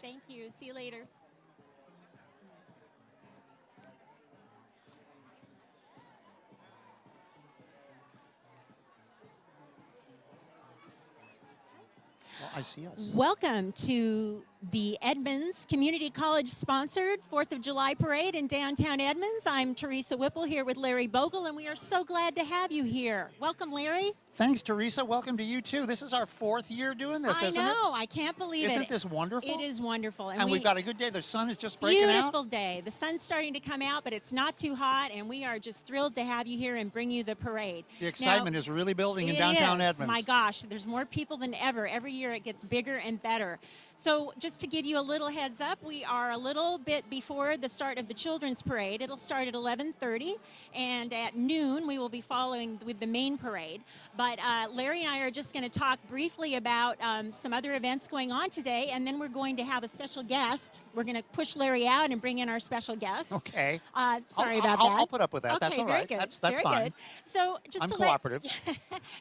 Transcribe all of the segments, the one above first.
Thank you. See you later. Well, I see us. Welcome to the Edmonds Community College sponsored 4th of July Parade in downtown Edmonds. I'm Teresa Whipple here with Larry Bogle, and we are so glad to have you here. Welcome, Larry. Thanks, Teresa. Welcome to you, too. This is our 4th year doing this, isn't it? I know. I can't believe it. Isn't this wonderful? It is wonderful. And we've got a good day. The sun is just breaking out. Beautiful day. The sun's starting to come out, but it's not too hot, and we are just thrilled to have you here and bring you the parade. The excitement is really building in downtown Edmonds. My gosh, there's more people than ever. Every year it gets bigger and better. So just to give you a little heads up, we are a little bit before the start of the children's parade. It'll start at 11:30, and at noon we will be following with the main parade. But Larry and I are just going to talk briefly about some other events going on today, and then we're going to have a special guest. We're going to push Larry out and bring in our special guest. Okay. Sorry about that. I'll put up with that. Okay, that's all right. Very good. That's fine. Good. So just I'm to cooperative.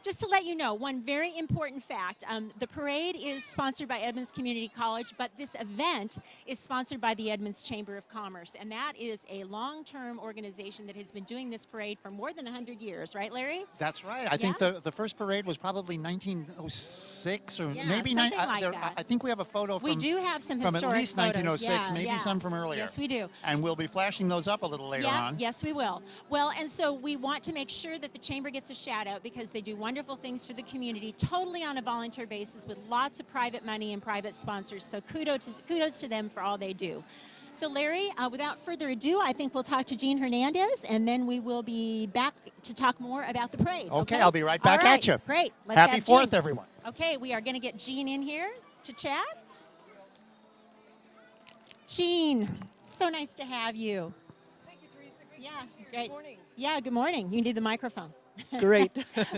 just to let you know, one very important fact, the parade is sponsored by Edmonds Community College, but this event is sponsored by the Edmonds Chamber of Commerce, and that is a long-term organization that has been doing this parade for more than 100 years, right, Larry? That's right. I think the first parade was probably 1906 or maybe something like that. I think we have a photo We do have some from historic at least photos. 1906, maybe some from earlier. Yes, we do. And we'll be flashing those up a little later on. Yes, we will. Well, and so we want to make sure that the Chamber gets a shout out because they do wonderful things for the community, totally on a volunteer basis with lots of private money and private sponsors. So kudos to them for all they do. So Larry, without further ado, I think we'll talk to Jean Hernandez, and then we will be back to talk more about the parade. Okay, I'll be right back at you. Great. Happy 4th, everyone. Okay, we are going to get Jean in here to chat. Jean, so nice to have you. Thank you, Teresa. Great. Good morning. Yeah, good morning. You need the microphone. Great.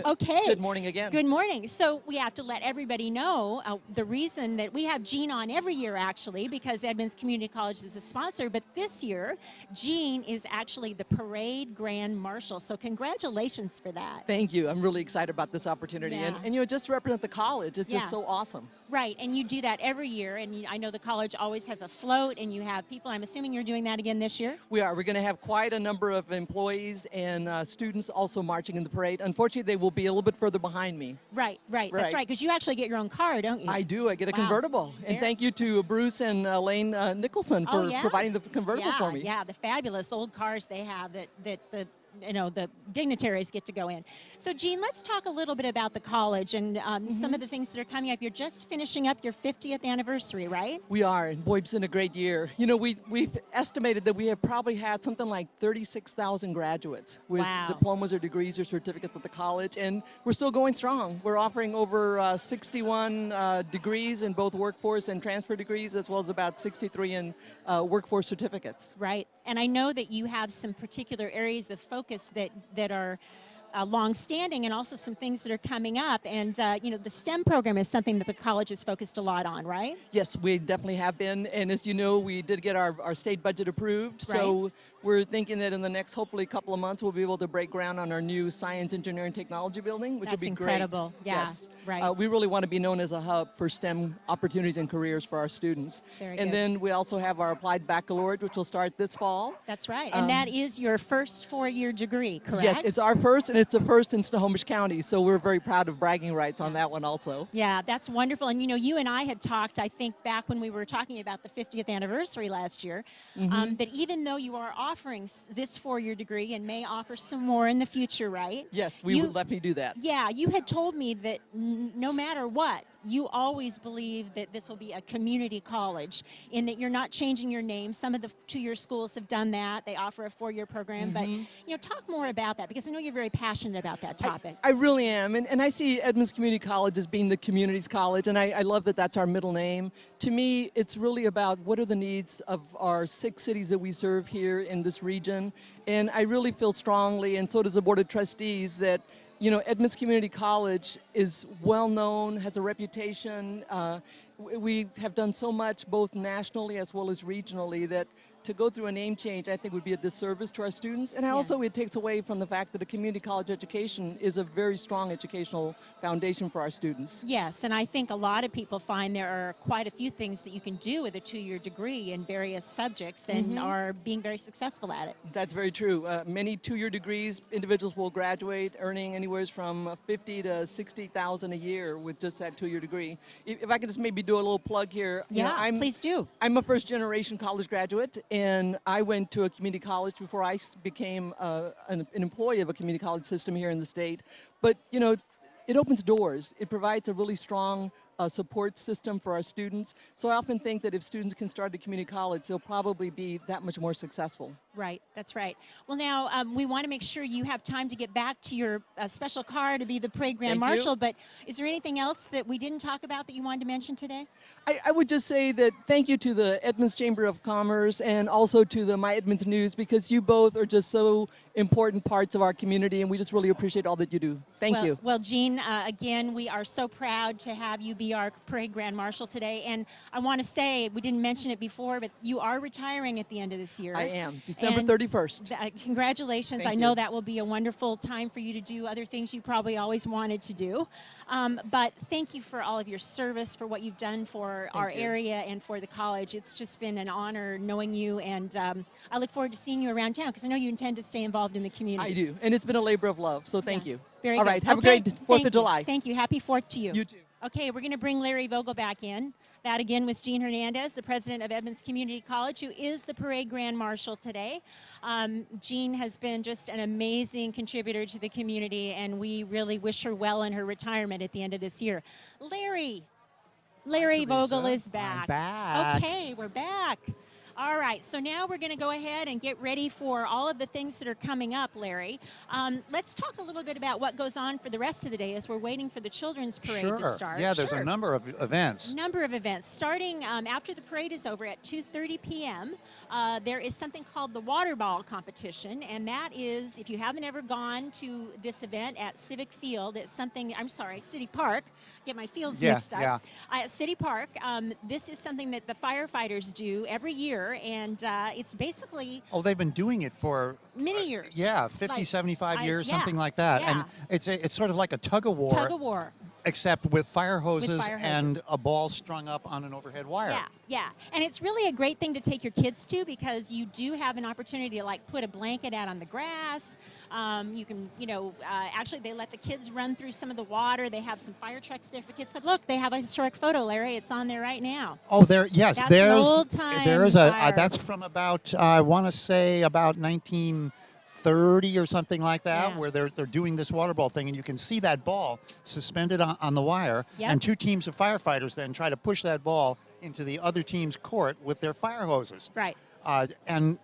Okay. Good morning again. Good morning. So we have to let everybody know the reason that we have Jean on every year, actually, because Edmonds Community College is a sponsor. But this year, Jean is actually the parade grand marshal. So congratulations for that. Thank you. I'm really excited about this opportunity. Yeah. And just to represent the college, it's just so awesome. Right. And you do that every year. And I know the college always has a float and you have people. I'm assuming you're doing that again this year? We are. We're going to have quite a number of employees and students also marching in the parade. Unfortunately, they will be a little bit further behind me. Right. That's right. Because you actually get your own car, don't you? I do. I get a convertible. And thank you to Bruce and Lane Nicholson for providing the convertible for me. Yeah, the fabulous old cars they have that the dignitaries get to go in. So, Jean, let's talk a little bit about the college and some of the things that are coming up. You're just finishing up your 50th anniversary, right? We are, and boy, it's been a great year. We've estimated that we have probably had something like 36,000 graduates with diplomas or degrees or certificates at the college, and we're still going strong. We're offering over 61 degrees in both workforce and transfer degrees, as well as about 63 in workforce certificates. Right, and I know that you have some particular areas of focus that are long-standing and also some things that are coming up. And, the STEM program is something that the college is focused a lot on, right? Yes, we definitely have been. And as you know, we did get our state budget approved. Right. So we're thinking that in the next, hopefully, couple of months, we'll be able to break ground on our new Science, Engineering, Technology building, which will be incredible. great. Yeah, yes. right. We really want to be known as a hub for STEM opportunities and careers for our students. Very and good. then we also have our Applied Baccalaureate, which will start this fall. That's right. And that is your first 4-year degree, correct? Yes, it's our first, and it's the first in Snohomish County, so we're very proud of bragging rights on that one also. Yeah, that's wonderful. And, you and I had talked, I think, back when we were talking about the 50th anniversary last year, that even though you are offering this 4-year degree and may offer some more in the future, right? Yes, we would definitely do that. Yeah, you had told me that no matter what, you always believe that this will be a community college in that you're not changing your name. Some of the 2-year schools have done that. They offer a 4-year program. But, talk more about that because I know you're very passionate about that topic. I really am. And I see Edmonds Community College as being the community's college, and I love that that's our middle name. To me, it's really about what are the needs of our 6 cities that we serve here in this region. And I really feel strongly, and so does the Board of Trustees, that Edmonds Community College is well known, has a reputation. We have done so much both nationally as well as regionally that to go through a name change, I think, would be a disservice to our students. And also it takes away from the fact that a community college education is a very strong educational foundation for our students. Yes, and I think a lot of people find there are quite a few things that you can do with a 2-year degree in various subjects and are being very successful at it. That's very true. Many 2-year degrees, individuals will graduate earning anywhere from $50,000 to $60,000 a year with just that 2-year degree. If I could just maybe do a little plug here. Please do. I'm a first-generation college graduate, and I went to a community college before I became an employee of a community college system here in the state. But, it opens doors. It provides a really strong support system for our students. So I often think that if students can start at community college, they'll probably be that much more successful. Right, that's right. Well, now we want to make sure you have time to get back to your special car to be the Parade Grand Marshal, but is there anything else that we didn't talk about that you wanted to mention today? I would just say that thank you to the Edmonds Chamber of Commerce and also to the My Edmonds News, because you both are just so important parts of our community, and we just really appreciate all that you do. Thank you. Well, Jean, again, we are so proud to have you be our Parade Grand Marshal today, and I want to say, we didn't mention it before, but you are retiring at the end of this year. I am, December 31st. Congratulations. I know that will be a wonderful time for you to do other things you probably always wanted to do, but thank you for all of your service, for what you've done for our area and for the college. It's just been an honor knowing you, and I look forward to seeing you around town, because I know you intend to stay involved in the community. I do, and it's been a labor of love, so thank you. Very all good. right, have a great 4th of July. Thank you. Happy 4th to you. You too. Okay, we're going to bring Larry Vogel back in. That again was Jean Hernandez, the president of Edmonds Community College, who is the Parade Grand Marshal today. Jean has been just an amazing contributor to the community, and we really wish her well in her retirement at the end of this year. Larry Vogel is back. I'm back. Okay, we're back. All right, so now we're going to go ahead and get ready for all of the things that are coming up, Larry. Let's talk a little bit about what goes on for the rest of the day as we're waiting for the children's parade to start. Yeah, there's a number of events. Starting after the parade is over at 2:30 p.m., there is something called the water ball competition, and that is, if you haven't ever gone to this event at Civic Field, it's something, City Park, get my fields mixed up. At City Park, this is something that the firefighters do every year, and it's basically... Oh, they've been doing it for... many years. 50, 75 years, something like that. Yeah. And it's sort of like a tug-of-war. Except with fire hoses and a ball strung up on an overhead wire. Yeah. And it's really a great thing to take your kids to, because you do have an opportunity to put a blanket out on the grass. You can, actually they let the kids run through some of the water. They have some fire trucks there for kids. Look, they have a historic photo, Larry. It's on there right now. Oh, there's an old time fire. That's from about, I want to say about 1930 or something like that, where they're doing this water ball thing, and you can see that ball suspended on the wire, and two teams of firefighters then try to push that ball into the other team's court with their fire hoses. Right. And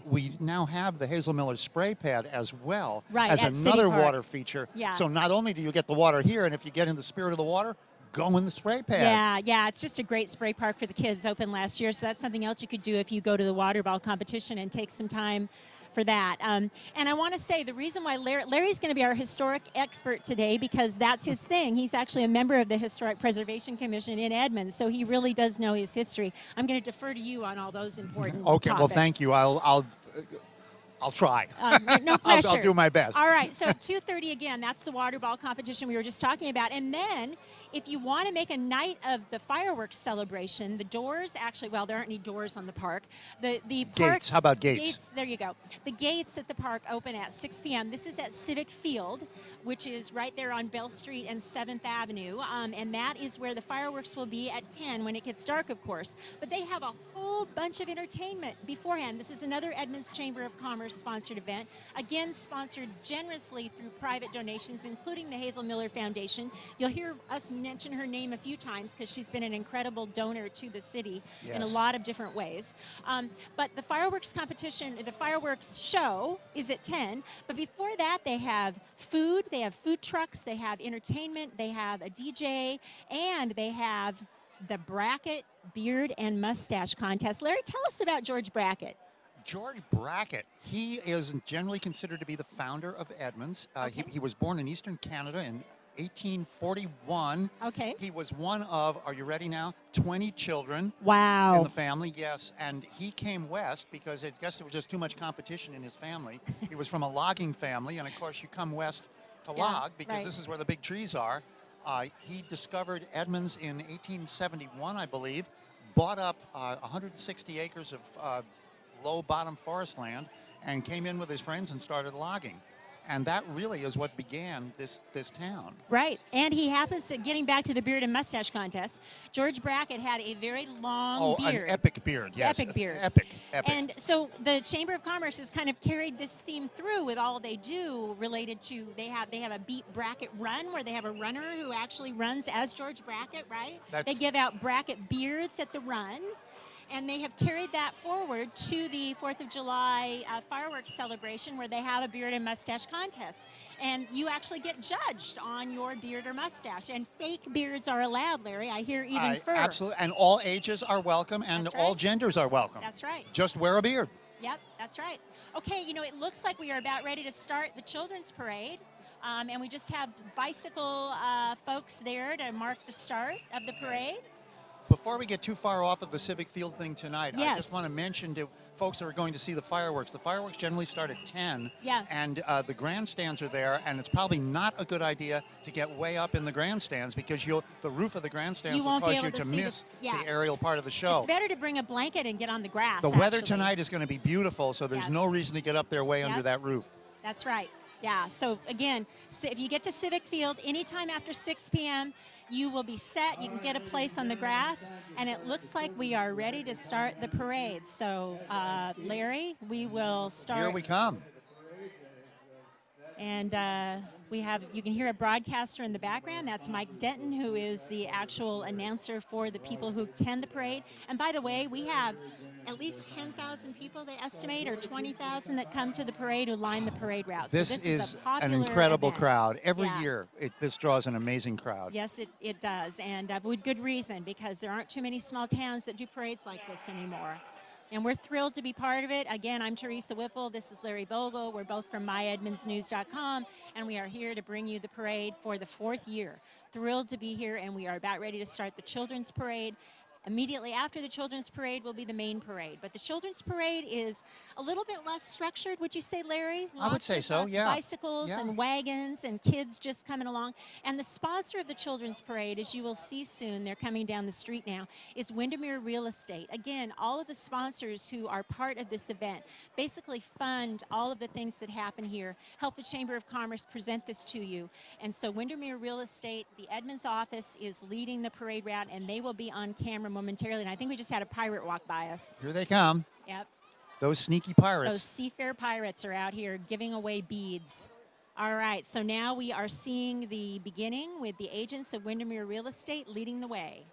we now have the Hazel Miller spray pad as well as another water feature. Yeah. So not only do you get the water here, and if you get in the spirit of the water, go in the spray pad. Yeah, it's just a great spray park for the kids, opened last year, so that's something else you could do if you go to the water ball competition and take some time for that. And I want to say the reason why Larry's going to be our historic expert today, because that's his thing. He's actually a member of the Historic Preservation Commission in Edmonds, so he really does know his history. I'm going to defer to you on all those important Okay, topics. Well, thank you. I'll try. No pressure. I'll do my best. All right, so 2:30 again, that's the water ball competition we were just talking about. And then if you want to make a night of the fireworks celebration, the doors actually, well, there aren't any doors on the park. The park, gates, how about gates? There you go. The gates at the park open at 6 p.m. This is at Civic Field, which is right there on Bell Street and 7th Avenue. And that is where the fireworks will be at 10 when it gets dark, of course. But they have a whole bunch of entertainment beforehand. This is another Edmonds Chamber of Commerce sponsored event, again sponsored generously through private donations, including the Hazel Miller Foundation. You'll hear us mention her name a few times because she's been an incredible donor to the city in a lot of different ways. But the fireworks competition, the fireworks show is at 10, but before that they have food, they have food trucks, they have entertainment, they have a DJ, and they have the Brackett Beard and Mustache Contest. Larry, tell us about George Brackett. George Brackett, he is generally considered to be the founder of Edmonds. He was born in eastern Canada in 1841. Okay. He was one of, are you ready now, 20 children Wow. in the family, yes. And he came west because I guess there was just too much competition in his family. He was from a logging family, and of course you come west to log because this is where the big trees are. He discovered Edmonds in 1871, I believe, bought up 160 acres of low bottom forest land and came in with his friends and started logging. And that really is what began this town. Right. And he happens to, getting back to the beard and mustache contest, George Brackett had a very long beard. An epic beard, yes. Epic beard. Epic. And so the Chamber of Commerce has kind of carried this theme through with all they do related to, they have a Beat Brackett run where they have a runner who actually runs as George Brackett, right? They give out Brackett beards at the run. And they have carried that forward to the 4th of July fireworks celebration where they have a beard and mustache contest. And you actually get judged on your beard or mustache. And fake beards are allowed, Larry. I hear even fur. Absolutely. And all ages are welcome and all genders are welcome. That's right. Just wear a beard. Yep, that's right. Okay, you know, it looks like we are about ready to start the children's parade. And we just have bicycle folks there to mark the start of the parade. Before we get too far off of the Civic Field thing tonight, yes. I just want to mention to folks that are going to see the fireworks generally start at 10. Yeah. And the grandstands are there, and it's probably not a good idea to get way up in the grandstands because the roof of the grandstands will cause you to miss the aerial part of the show. It's better to bring a blanket and get on the grass. The weather tonight is going to be beautiful, so there's no reason to get up there way under that roof. That's right. Yeah, so again, if you get to Civic Field anytime after 6 p.m., you will be set. You can get a place on the grass, and it looks like we are ready to start the parade. So, Larry, we will start. Here we come. And you can hear a broadcaster in the background. That's Mike Denton, who is the actual announcer for the people who attend the parade. And by the way, we have at least 10,000 people, they estimate, or 20,000 that come to the parade who line the parade route. This is an incredible crowd. Every year, this draws an amazing crowd. Yes, it does, and with good reason, because there aren't too many small towns that do parades like this anymore. And we're thrilled to be part of it. Again, I'm Teresa Whipple. This is Larry Vogel. We're both from myedmondsnews.com, and we are here to bring you the parade for the 4th year. Thrilled to be here, and we are about ready to start the children's parade. Immediately after the children's parade will be the main parade. But the children's parade is a little bit less structured, would you say, Larry? I would say so, yeah. Bicycles and wagons and kids just coming along. And the sponsor of the children's parade, as you will see soon, they're coming down the street now, is Windermere Real Estate. Again, all of the sponsors who are part of this event basically fund all of the things that happen here, help the Chamber of Commerce present this to you. And so Windermere Real Estate, the Edmonds office, is leading the parade route, and they will be on camera momentarily. And I think we just had a pirate walk by us. Here they come. Yep. Those sneaky pirates. Those seafair pirates are out here giving away beads. All right, so now we are seeing the beginning with the agents of Windermere Real Estate leading the way.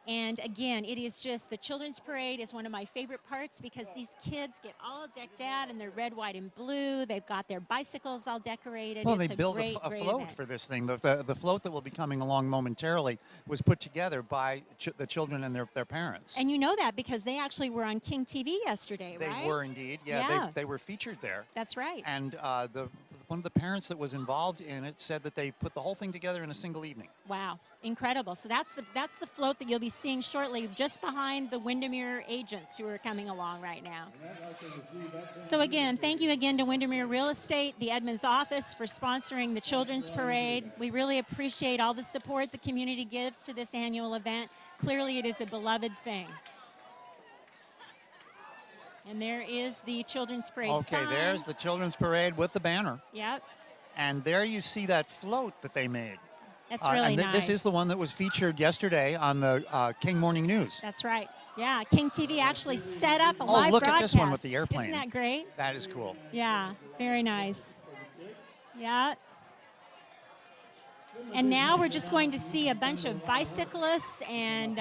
And again, it is just, the children's parade is one of my favorite parts because these kids get all decked out in their red, white, and blue. They've got their bicycles all decorated. Well, it's they built a float for this thing. The float that will be coming along momentarily was put together by the children and their parents. And you know that because they actually were on King TV yesterday, right? They were indeed. Yeah. They were featured there. That's right. And one of the parents that was involved in it said that they put the whole thing together in a single evening. Wow. Incredible. So that's the float that you'll be seeing shortly just behind the Windermere agents who are coming along right now. So again, thank you again to Windermere Real Estate, the Edmonds office, for sponsoring the children's parade. We really appreciate all the support the community gives to this annual event. Clearly it is a beloved thing. And there is the children's parade sign. There's the children's parade with the banner. Yep. And there you see that float that they made. That's really nice. This is the one that was featured yesterday on the King Morning News. That's right. Yeah, King TV actually set up a live broadcast. Look at this one with the airplane. Isn't that great? That is cool. Yeah, very nice. Yeah. And now we're just going to see a bunch of bicyclists and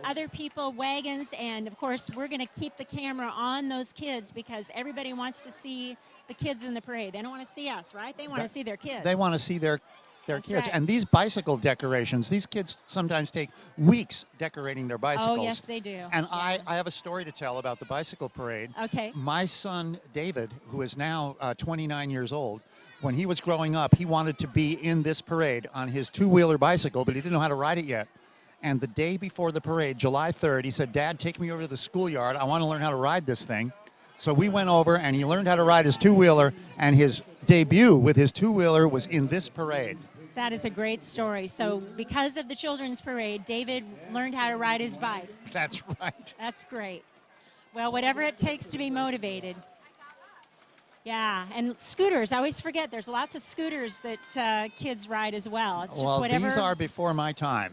other people, wagons, and of course we're going to keep the camera on those kids because everybody wants to see the kids in the parade. They don't want to see us, right? They want to see their kids. They want to see their kids. Right. And these bicycle decorations, these kids sometimes take weeks decorating their bicycles. Oh, yes, they do. And I have a story to tell about the bicycle parade. Okay. My son, David, who is now 29 years old, when he was growing up, he wanted to be in this parade on his two-wheeler bicycle, but he didn't know how to ride it yet. And the day before the parade, July 3rd, he said, Dad, take me over to the schoolyard. I want to learn how to ride this thing. So we went over, and he learned how to ride his two-wheeler, and his debut with his two-wheeler was in this parade. That is a great story. So because of the children's parade, David learned how to ride his bike. That's right. That's great. Well, whatever it takes to be motivated. Yeah, and scooters. I always forget there's lots of scooters that kids ride as well. It's just whatever. These are before my time.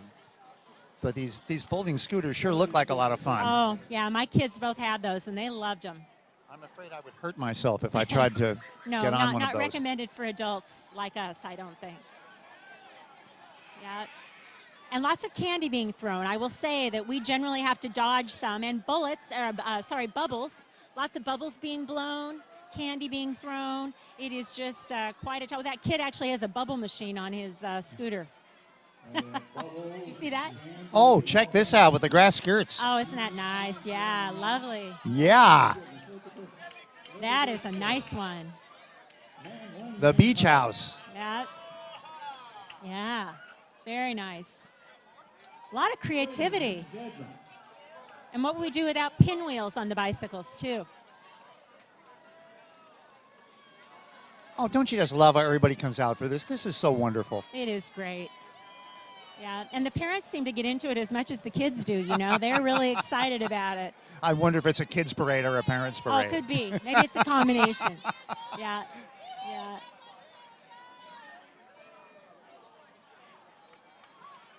But these folding scooters sure look like a lot of fun. Oh, yeah, my kids both had those, and they loved them. I'm afraid I would hurt myself if I tried to no, get on one of those. No, not recommended for adults like us, I don't think. Yeah. And lots of candy being thrown. I will say that we generally have to dodge some, and bubbles. Lots of bubbles being blown, candy being thrown. It is just quite a trouble. That kid actually has a bubble machine on his scooter. Did you see that? Oh, check this out with the grass skirts. Oh, isn't that nice? Yeah, lovely. Yeah. That is a nice one. The beach house. Yeah. Yeah. Very nice. A lot of creativity. And what would we do without pinwheels on the bicycles, too? Oh, don't you just love how everybody comes out for this? This is so wonderful. It is great. Yeah, and the parents seem to get into it as much as the kids do, you know. They're really excited about it. I wonder if it's a kids' parade or a parents' parade. Oh, it could be. Maybe it's a combination. Yeah, yeah.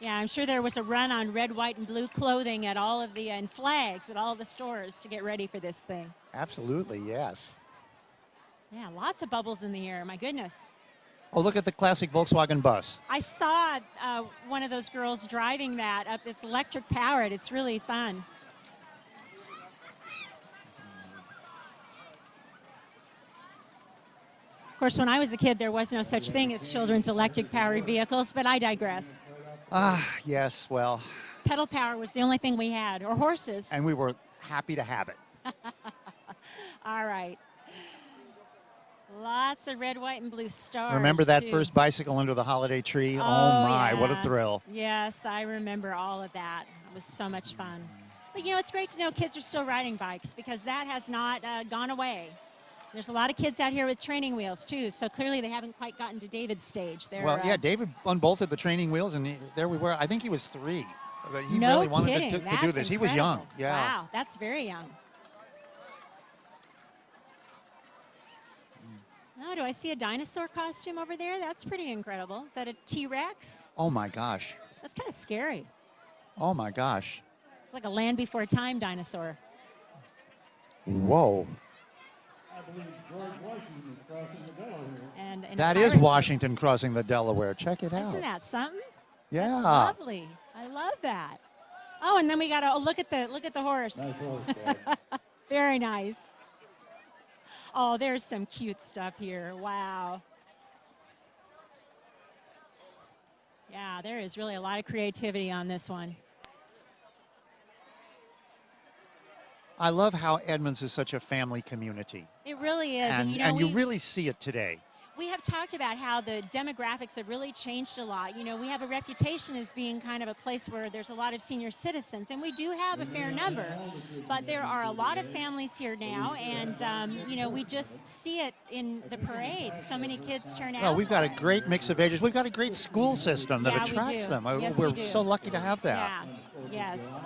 Yeah, I'm sure there was a run on red, white, and blue clothing at all of the, and flags at all of the stores to get ready for this thing. Absolutely, yes. Yeah, lots of bubbles in the air, my goodness. Oh, look at the classic Volkswagen Bus. I saw one of those girls driving that up. It's electric powered. It's really fun. Of course, when I was a kid, there was no such thing as children's electric powered vehicles, but I digress. Ah, yes, well. Pedal power was the only thing we had, or horses. And we were happy to have it. All right. Lots of red, white, and blue stars. Remember that too. first bicycle under the holiday tree? Oh my, yeah. what a thrill. Yes, I remember all of that. It was so much fun. But, you know, it's great to know kids are still riding bikes because that has not gone away. There's a lot of kids out here with training wheels, too, so clearly they haven't quite gotten to David's stage. Well, yeah, David unbolted the training wheels, and there we were. I think he was 3. But he no really wanted kidding. to do this. Incredible. He was young. Yeah. Wow, that's very young. Oh, do I see a dinosaur costume over there? That's pretty incredible. Is that a T-Rex? Oh, my gosh. That's kind of scary. Oh, my gosh. Like a Land Before Time dinosaur. Whoa. I believe George Washington is crossing the Delaware. And that is Washington crossing the Delaware. Check it out. Isn't that something? Yeah. That's lovely. I love that. Oh, and then we got to look at the horse. Nice horse, Dad. Very nice. Oh, there's some cute stuff here. Wow. Yeah, there is really a lot of creativity on this one. I love how Edmonds is such a family community. It really is. And you really see it today. We have talked about how the demographics have really changed a lot. You know, we have a reputation as being kind of a place where there's a lot of senior citizens, and we do have a fair number. But there are a lot of families here now, and, you know, we just see it in the parade. So many kids turn out. Well, we've got a great mix of ages. We've got a great school system that Yeah, attracts them. Yes, We're we do. so lucky to have that. Yeah, yes.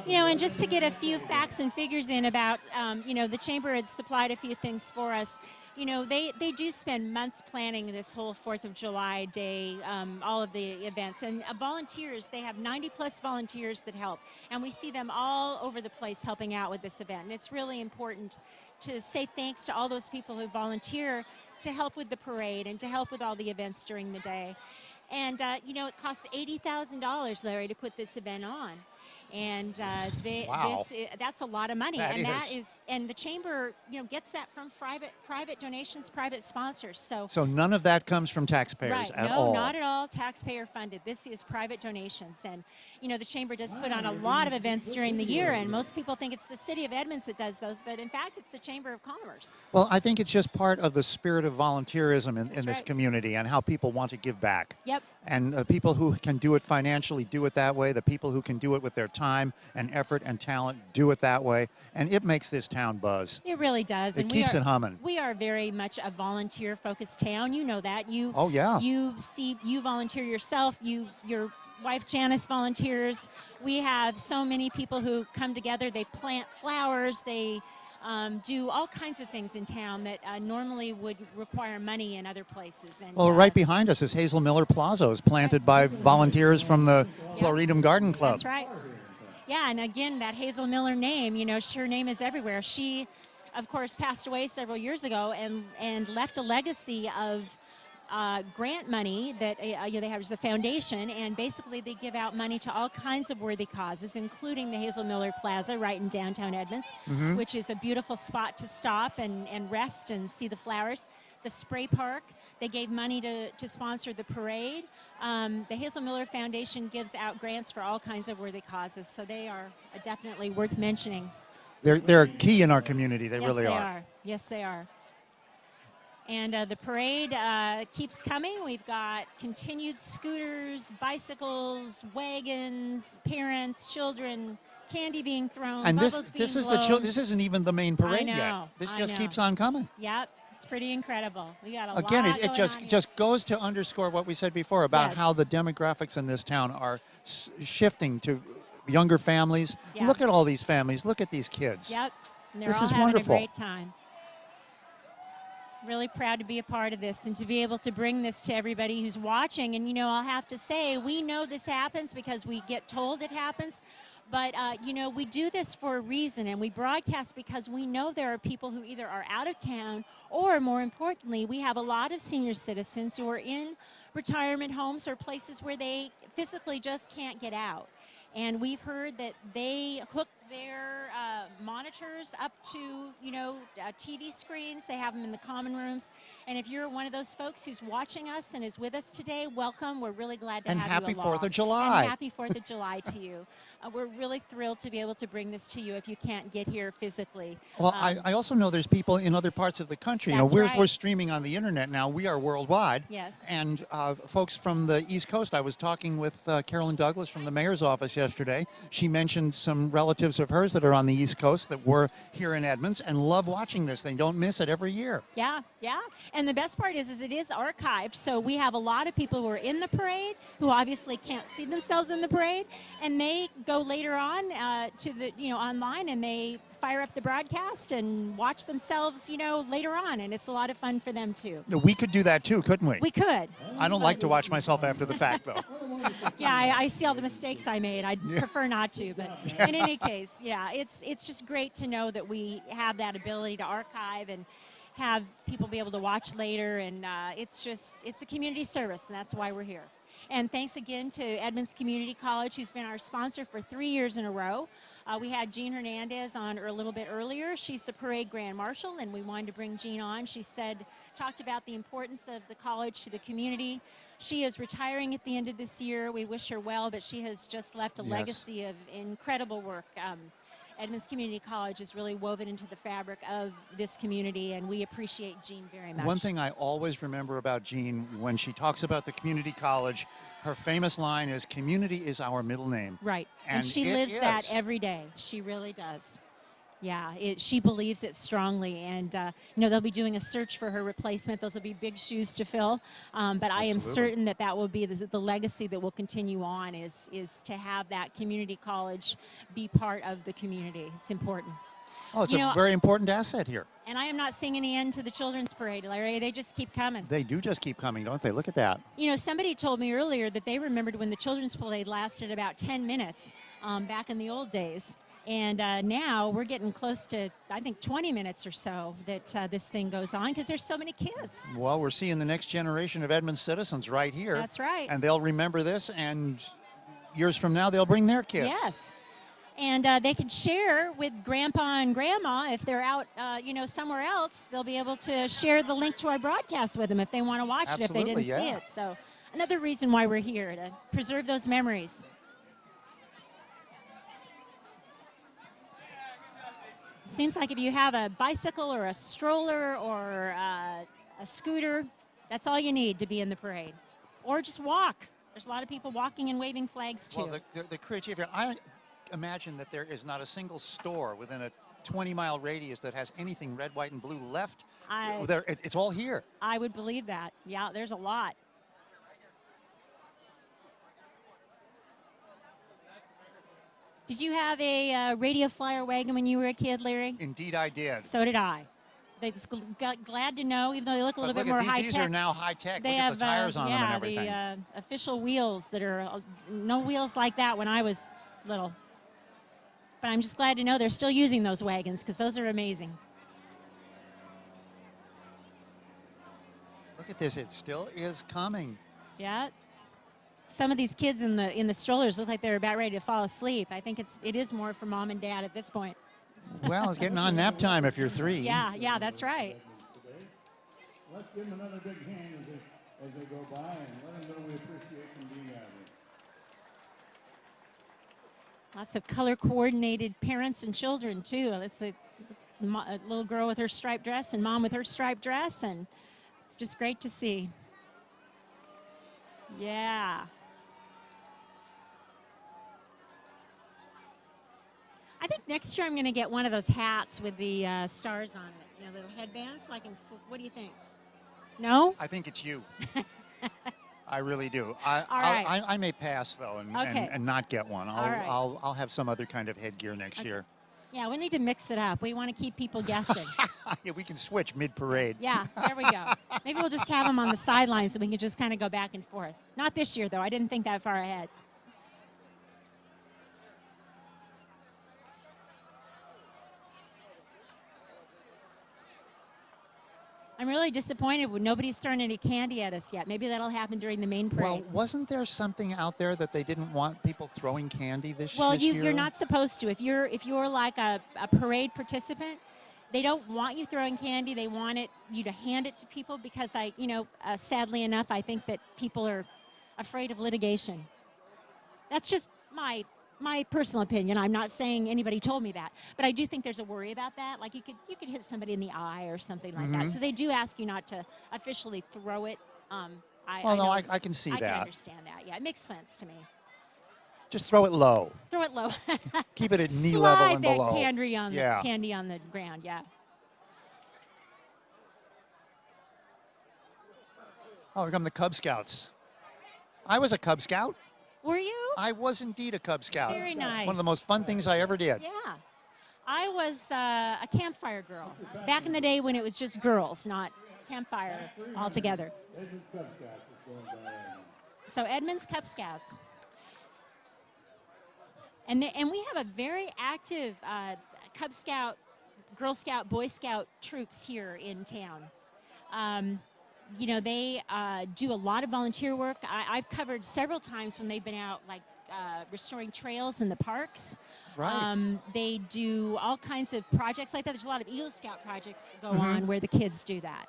You know, and just to get a few facts and figures in about, you know, the Chamber had supplied a few things for us. You know, they do spend months planning this whole 4th of July day, all of the events. And volunteers, they have 90-plus volunteers that help. And we see them all over the place helping out with this event. And it's really important to say thanks to all those people who volunteer to help with the parade and to help with all the events during the day. And, you know, it costs $80,000, Larry, to put this event on. And Wow. that's a lot of money, That and is. and the chamber, gets that from private donations, private sponsors. So none of that comes from taxpayers Right. at No, all. not at all taxpayer funded. This is private donations. And, the chamber does put on a lot of events during the year, and most people think it's the city of Edmonds that does those, but in fact, it's the Chamber of Commerce. Well, I think it's just part of the spirit of volunteerism in this right. community and how people want to give back. Yep. And the people who can do it financially do it that way. The people who can do it with their time and effort and talent do it that way. And it makes this town buzz. It really does. It keeps it humming. We are very much a volunteer-focused town. You know that. Oh, yeah. You volunteer yourself. Your wife Janice volunteers. We have so many people who come together. They plant flowers. They do all kinds of things in town that normally would require money in other places. And, Well, right behind us is Hazel Miller Plaza, is planted by volunteers from the Floridum Garden Club. That's right. Yeah, and again, that Hazel Miller name, her name is everywhere. She, of course, passed away several years ago and left a legacy of grant money that they have as a foundation, and basically they give out money to all kinds of worthy causes, including the Hazel Miller Plaza right in downtown Edmonds, which is a beautiful spot to stop and rest and see the flowers. The Spray Park, they gave money to sponsor the parade. The Hazel Miller Foundation gives out grants for all kinds of worthy causes, so they are definitely worth mentioning. They're key in our community. They really are. Yes, they are. And the parade keeps coming. We've got continued scooters, bicycles, wagons, parents, children, candy being thrown, And bubbles being blown. this isn't even the main parade I yet. know, This I just know. keeps on coming. Yep, it's pretty incredible. We got a Again, lot it going just on here. just goes to underscore what we said before about Yes. how the demographics in this town are shifting to younger families. Yeah. Look at all these families. Look at these kids. Yep, and they're This all is having wonderful. a great time. Really proud to be a part of this and to be able to bring this to everybody who's watching. And, I'll have to say, we know this happens because we get told it happens. But, we do this for a reason, and we broadcast because we know there are people who either are out of town or, more importantly, we have a lot of senior citizens who are in retirement homes or places where they physically just can't get out. And we've heard that they hook their monitors up to, TV screens. They have them in the common rooms. And if you're one of those folks who's watching us and is with us today, welcome. We're really glad to And have happy you along. 4th of July. And happy 4th of July to you. We're really thrilled to be able to bring this to you if you can't get here physically. Well, I also know there's people in other parts of the country. That's right. We're streaming on the internet now. We are worldwide. Yes. And folks from the East Coast, I was talking with Carolyn Douglas from the mayor's office yesterday. She mentioned some relatives of hers that are on the East Coast that were here in Edmonds and love watching this. They don't miss it every year. Yeah. And the best part is it is archived. So we have a lot of people who are in the parade who obviously can't see themselves in the parade, and they go later on to the online, and they fire up the broadcast and watch themselves later on, and it's a lot of fun for them too. We could do that too, couldn't we? We could. I don't like to watch myself after the fact, though. Yeah, I see all the mistakes I made. I'd prefer not to, but in any case, yeah, it's just great to know that we have that ability to archive and have people be able to watch later, and it's a community service, and that's why we're here. And thanks again to Edmonds Community College, who's been our sponsor for 3 years in a row. We had Jean Hernandez on a little bit earlier. She's the parade grand marshal, and we wanted to bring Jean on. She talked about the importance of the college to the community. She is retiring at the end of this year. We wish her well, but she has just left a legacy of incredible work. Edmonds Community College is really woven into the fabric of this community, and we appreciate Jean very much. One thing I always remember about Jean, when she talks about the community college, her famous line is, "Community is our middle name." Right, and she lives that every day. She really does. Yeah, she believes it strongly, and they'll be doing a search for her replacement. Those will be big shoes to fill, but I am certain that will be the legacy that will continue on. Is to have that community college be part of the community. It's important. Oh, it's a very important asset here. And I am not seeing any end to the children's parade, Larry. They just keep coming. They do just keep coming, don't they? Look at that. Somebody told me earlier that they remembered when the children's parade lasted about 10 minutes back in the old days. And now we're getting close to, I think, 20 minutes or so that this thing goes on because there's so many kids. Well, we're seeing the next generation of Edmonds citizens right here. That's right. And they'll remember this, and years from now, they'll bring their kids. Yes. And they can share with Grandpa and Grandma if they're out, somewhere else. They'll be able to share the link to our broadcast with them if they want to watch it if they didn't see it. So another reason why we're here, to preserve those memories. Seems like if you have a bicycle or a stroller or a scooter, that's all you need to be in the parade. Or just walk. There's a lot of people walking and waving flags too. Well, the creativity, I imagine that there is not a single store within a 20-mile radius that has anything red, white, and blue left. It's all here. I would believe that. Yeah, there's a lot. Did you have a radio flyer wagon when you were a kid, Larry? Indeed, I did. So did I. They're glad to know, even though they look a little bit more high-tech. These are now high-tech. Look at the tires on them and everything. The official wheels that are no wheels like that when I was little. But I'm just glad to know they're still using those wagons because those are amazing. Look at this. It still is coming. Yeah. Some of these kids in the strollers look like they're about ready to fall asleep. I think it is more for Mom and Dad at this point. Well, it's getting on nap time if you're 3. Yeah, that's right. Let's give them another big hand as they go by and let them know we appreciate them being out here. Lots of color-coordinated parents and children, too. It's a little girl with her striped dress and Mom with her striped dress, and it's just great to see. Yeah. I think next year I'm going to get one of those hats with the stars on it, little headbands, so I can. What do you think? No? I think it's you. I really do. All right. I may pass though and not get one. I'll have some other kind of headgear next year. Yeah, we need to mix it up. We want to keep people guessing. Yeah, we can switch mid-parade. Yeah, there we go. Maybe we'll just have them on the sidelines so we can just kind of go back and forth. Not this year, though. I didn't think that far ahead. I'm really disappointed when nobody's thrown any candy at us yet. Maybe that'll happen during the main parade. Well, wasn't there something out there that they didn't want people throwing candy this year? Well, you're not supposed to. If you're like a parade participant, they don't want you throwing candy. They want you to hand it to people because sadly enough, I think that people are afraid of litigation. That's just my personal opinion. I'm not saying anybody told me that, but I do think there's a worry about that. Like you could hit somebody in the eye or something like that. So they do ask you not to officially throw it. I can see that. I can understand that. Yeah, it makes sense to me. Just throw it low. Throw it low. Keep it at knee level and below. Slide that candy on the ground. Yeah. Oh, here come the Cub Scouts. I was a Cub Scout. Were you? I was indeed a Cub Scout. Very nice. One of the most fun things I ever did. Yeah. I was a campfire girl back in the day when it was just girls, not campfire altogether. So Edmonds Cub Scouts. And we have a very active Cub Scout, Girl Scout, Boy Scout troops here in town. They do a lot of volunteer work. I've covered several times when they've been out, like restoring trails in the parks. Right. They do all kinds of projects like that. There's a lot of Eagle Scout projects that go on where the kids do that.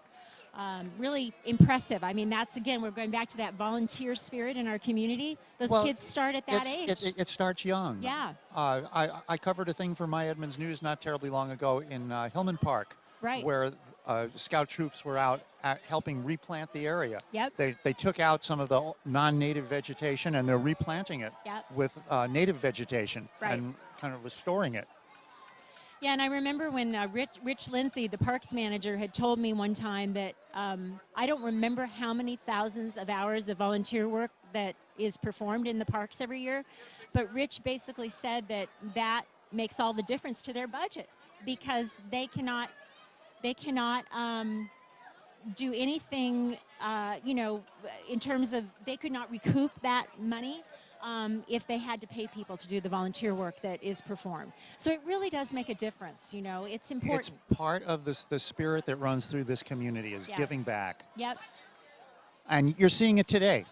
Really impressive. I mean, that's, again, we're going back to that volunteer spirit in our community. Those kids start at that age. It starts young. Yeah. I covered a thing for My Edmonds News not terribly long ago in Hillman Park, right, where Scout troops were out helping replant the area. Yep. They took out some of the non-native vegetation and they're replanting it with native vegetation and kind of restoring it. Yeah, and I remember when Rich Lindsay, the parks manager, had told me one time that I don't remember how many thousands of hours of volunteer work that is performed in the parks every year, but Rich basically said that makes all the difference to their budget because they cannot do anything, in terms of they could not recoup that money if they had to pay people to do the volunteer work that is performed. So it really does make a difference. It's important. It's part of the spirit that runs through this community is giving back. Yep. And you're seeing it today.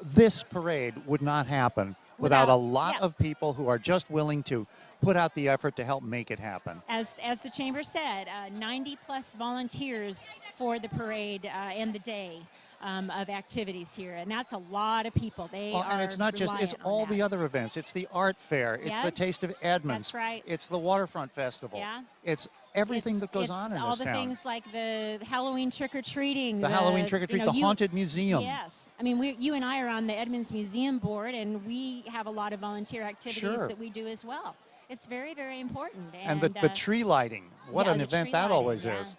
This parade would not happen without a lot of people who are just willing to put out the effort to help make it happen. As the chamber said, 90 plus volunteers for the parade and the day of activities here, and that's a lot of people. And it's not just, it's all the other events. It's the art fair. It's the Taste of Edmonds. That's right. It's the Waterfront Festival. Yeah. It's everything that goes on in this town. All the things like the Halloween trick-or-treating. The Halloween trick-or-treat, the Haunted Museum. Yes. I mean, you and I are on the Edmonds Museum Board, and we have a lot of volunteer activities that we do as well. It's very, very important. And the tree lighting. What an event that always is.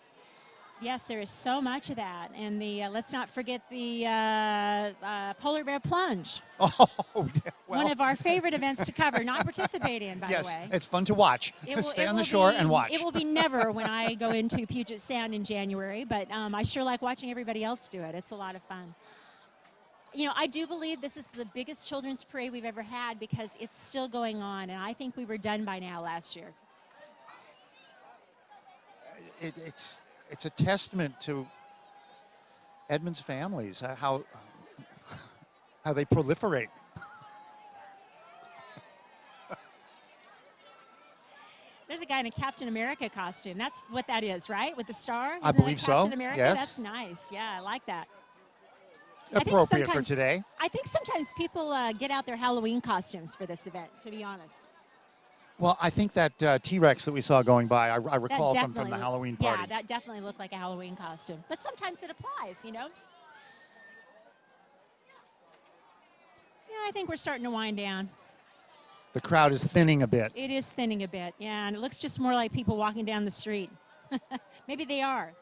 Yes, there is so much of that. And let's not forget the Polar Bear Plunge. Oh, yeah. Well. One of our favorite events to cover, not participate in, by the way. Yes, it's fun to watch. Stay on the shore and watch. It will be never when I go into Puget Sound in January, but I sure like watching everybody else do it. It's a lot of fun. You know, I do believe this is the biggest children's parade we've ever had because it's still going on, and I think we were done by now last year. It's a testament to Edmonds families, how they proliferate. There's a guy in a Captain America costume. That's what that is, right? With the star? I believe so. Captain America? Yes. That's nice. Yeah, I like that. Appropriate for today. I think sometimes people get out their Halloween costumes for this event, to be honest. Well, I think that T-Rex that we saw going by, I recall from the Halloween party. Yeah, that definitely looked like a Halloween costume. But sometimes it applies, you know? Yeah, I think we're starting to wind down. The crowd is thinning a bit. It is thinning a bit, yeah, and it looks just more like people walking down the street. Maybe they are.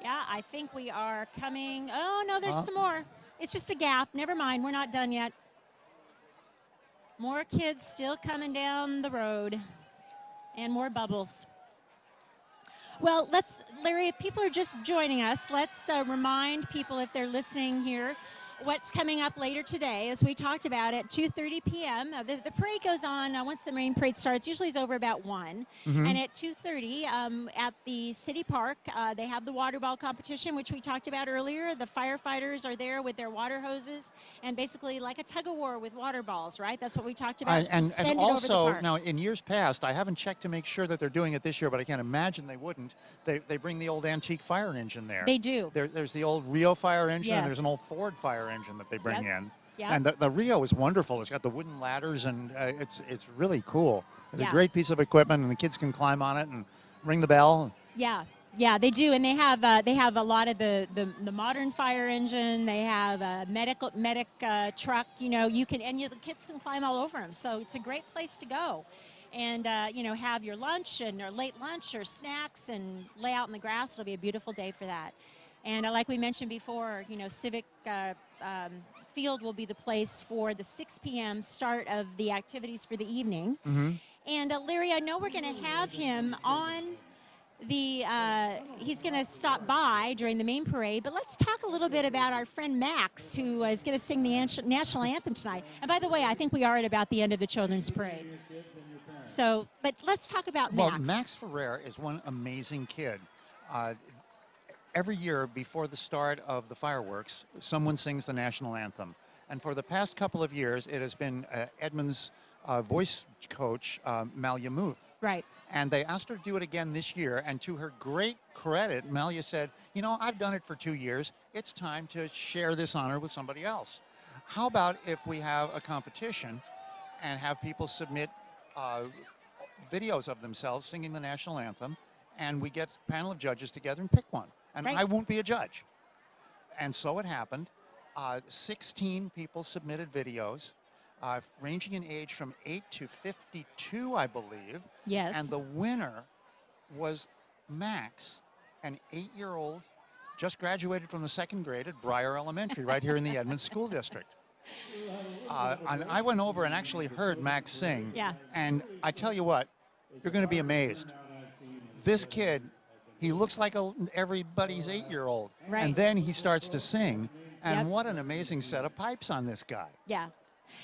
Yeah, I think we are coming. Oh, no, there's some more. It's just a gap. Never mind, we're not done yet. More kids still coming down the road, and more bubbles. Well, Larry, if people are just joining us, let's remind people, if they're listening here, what's coming up later today. As we talked about at 2:30 p.m. The parade goes on once the Marine Parade starts. Usually it's over about 1. Mm-hmm. And at 2:30 at the city park, they have the water ball competition, which we talked about earlier. The firefighters are there with their water hoses and basically like a tug of war with water balls, right? That's what we talked about. And also, now in years past, I haven't checked to make sure that they're doing it this year, but I can't imagine they wouldn't. They bring the old antique fire engine there. They do. There's the old Rio fire engine, yes. and there's an old Ford fire engine that they bring in. Yep. And the Rio is wonderful. It's got the wooden ladders, and it's really cool. It's a great piece of equipment, and the kids can climb on it and ring the bell. Yeah, they do, and they have a lot of the modern fire engine. They have a medic truck. You know, the kids can climb all over them. So it's a great place to go, and have your lunch or late lunch or snacks and lay out in the grass. It'll be a beautiful day for that. And like we mentioned before, Civic Field will be the place for the 6 p.m. start of the activities for the evening. Mm-hmm. And Larry, I know we're going to have him on he's going to stop by during the main parade, but let's talk a little bit about our friend Max, who is going to sing the National Anthem tonight. And by the way, I think we are at about the end of the children's parade. So, but let's talk about Max. Well, Max Ferrer is one amazing kid. Every year before the start of the fireworks, someone sings the National Anthem. And for the past couple of years, it has been Edmund's voice coach, Malia Muth. Right. And they asked her to do it again this year. And to her great credit, Malia said, I've done it for 2 years. It's time to share this honor with somebody else. How about if we have a competition and have people submit videos of themselves singing the National Anthem, and we get a panel of judges together and pick one. And I won't be a judge. And so it happened. 16 people submitted videos, ranging in age from 8 to 52, I believe. Yes. And the winner was Max, an 8-year-old, just graduated from the 2nd grade at Briar Elementary, right here in the Edmonds School District. And I went over and actually heard Max sing. Yeah. And I tell you what, you're going to be amazed. This kid, he looks like everybody's 8-year-old. Right. And then he starts to sing. And what an amazing set of pipes on this guy. Yeah.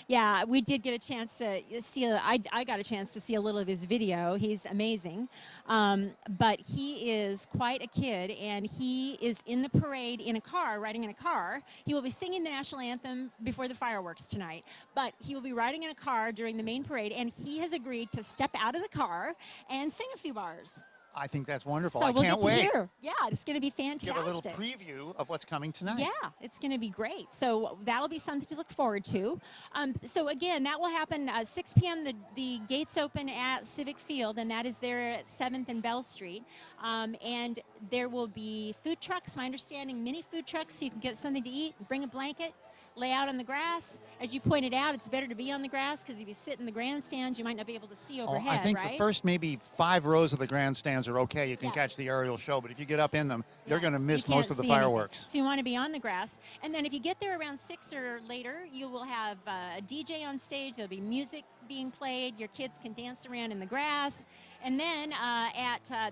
Yeah, we did get a chance to see. I got a chance to see a little of his video. He's amazing, but he is quite a kid, and he is in the parade in a car, riding in a car. He will be singing the national anthem before the fireworks tonight, but he will be riding in a car during the main parade, and he has agreed to step out of the car and sing a few bars. I think that's wonderful. So I we'll can't get to wait. hear. Yeah, it's going to be fantastic. Give a little preview of what's coming tonight. Yeah, it's going to be great. So that'll be something to look forward to. So again, that will happen 6 p.m. The gates open at Civic Field, and that is there at 7th and Bell Street. And there will be food trucks, my understanding, mini food trucks, so you can get something to eat, bring a blanket, lay out on the grass. As you pointed out, it's better to be on the grass because if you sit in the grandstands, you might not be able to see overhead, I think right? the first maybe 5 rows of the grandstands are okay. You can catch the aerial show, but if you get up in them, you're going to miss most of the fireworks. Anything. So you want to be on the grass. And then if you get there around 6 or later, you will have a DJ on stage. There'll be music being played. Your kids can dance around in the grass. And then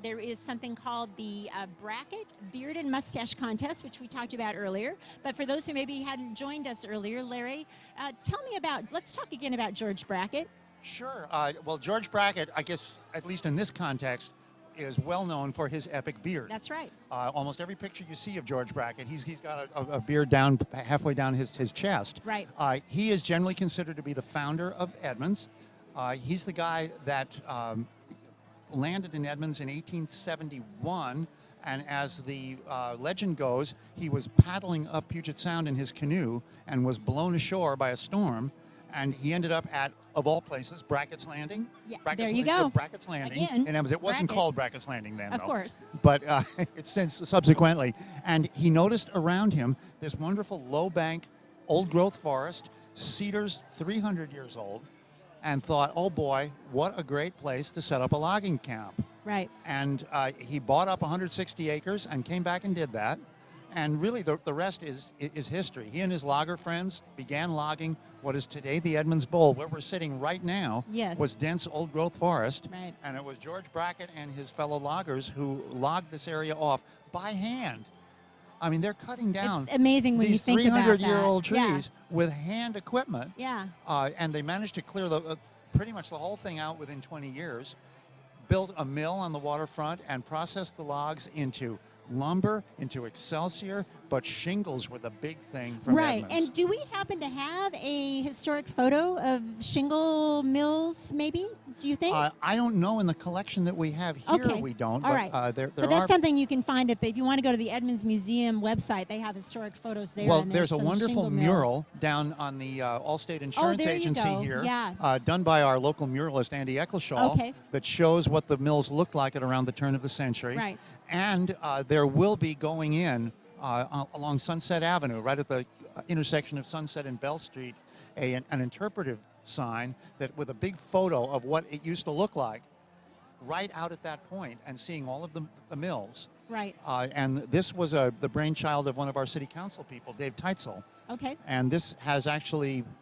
there is something called the Brackett Beard and Mustache Contest, which we talked about earlier. But for those who maybe hadn't joined us earlier, Larry, let's talk again about George Brackett. Sure. Well, George Brackett, I guess, at least in this context, is well known for his epic beard. That's right. Almost every picture you see of George Brackett, he's got a beard down halfway down his chest. Right. He is generally considered to be the founder of Edmonds. He's the guy that landed in Edmonds in 1871, and as the legend goes, he was paddling up Puget Sound in his canoe and was blown ashore by a storm, and he ended up at, of all places, Brackett's Landing. Yeah, Brackett's there you go. Brackett's Landing. Again, and it wasn't Brackett. called Brackett's Landing then, Of though. course. But it's since subsequently. And he noticed around him this wonderful low-bank, old-growth forest, cedars 300 years old, and thought, oh boy, what a great place to set up a logging camp. Right. And he bought up 160 acres and came back and did that. And really the rest is history. He and his logger friends began logging what is today the Edmonds Bowl. Where we're sitting right now was dense old-growth forest. Right. And it was George Brackett and his fellow loggers who logged this area off by hand. I mean, they're cutting down It's amazing when you these think about that. 300-year-old trees Yeah. with hand equipment. Yeah. And they managed to clear pretty much the whole thing out within 20 years, built a mill on the waterfront, and processed the logs into lumber, into Excelsior, but shingles were the big thing from Right. Edmonds. And do we happen to have a historic photo of shingle mills, maybe? Do you think? I don't know. In the collection that we have here, Okay. we don't. All but right. There but are. that's something you can find if you want to go to the Edmonds Museum website. They have historic photos there. Well, and there's a some wonderful shingle mill. mural down on the Allstate Insurance there you Agency go. here, Yeah. done by our local muralist, Andy Eccleshaw, Okay. that shows what the mills looked like at around the turn of the century. Right. And there will be going in along Sunset Avenue, right at the intersection of Sunset and Bell Street, an interpretive sign that with a big photo of what it used to look like right out at that point, and seeing all of the mills. Right. And this was the brainchild of one of our city council people, Dave Teitzel. Okay. And this has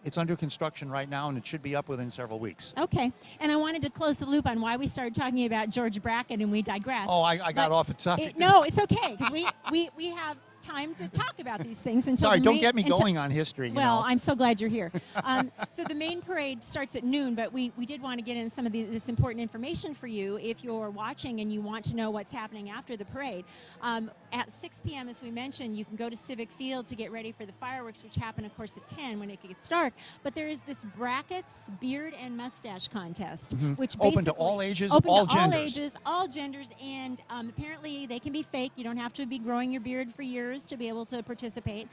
it's under construction right now, and it should be up within several weeks. Okay. And I wanted to close the loop on why we started talking about George Brackett, and we digressed. Oh, I got off at topic. No, it's okay, because we have time to talk about these things until Sorry, the don't main- get me until- going on history. Well, I'm so glad you're here. So the main parade starts at noon, but we did want to get in some of this important information for you if you're watching and you want to know what's happening after the parade. At 6 p.m., as we mentioned, you can go to Civic Field to get ready for the fireworks, which happen, of course, at 10 when it gets dark. But there is this Brackett's Beard and Mustache Contest, which Open to basically- all ages, open all to genders. all ages, all genders, and apparently they can be fake. You don't have to be growing your beard for years to be able to participate.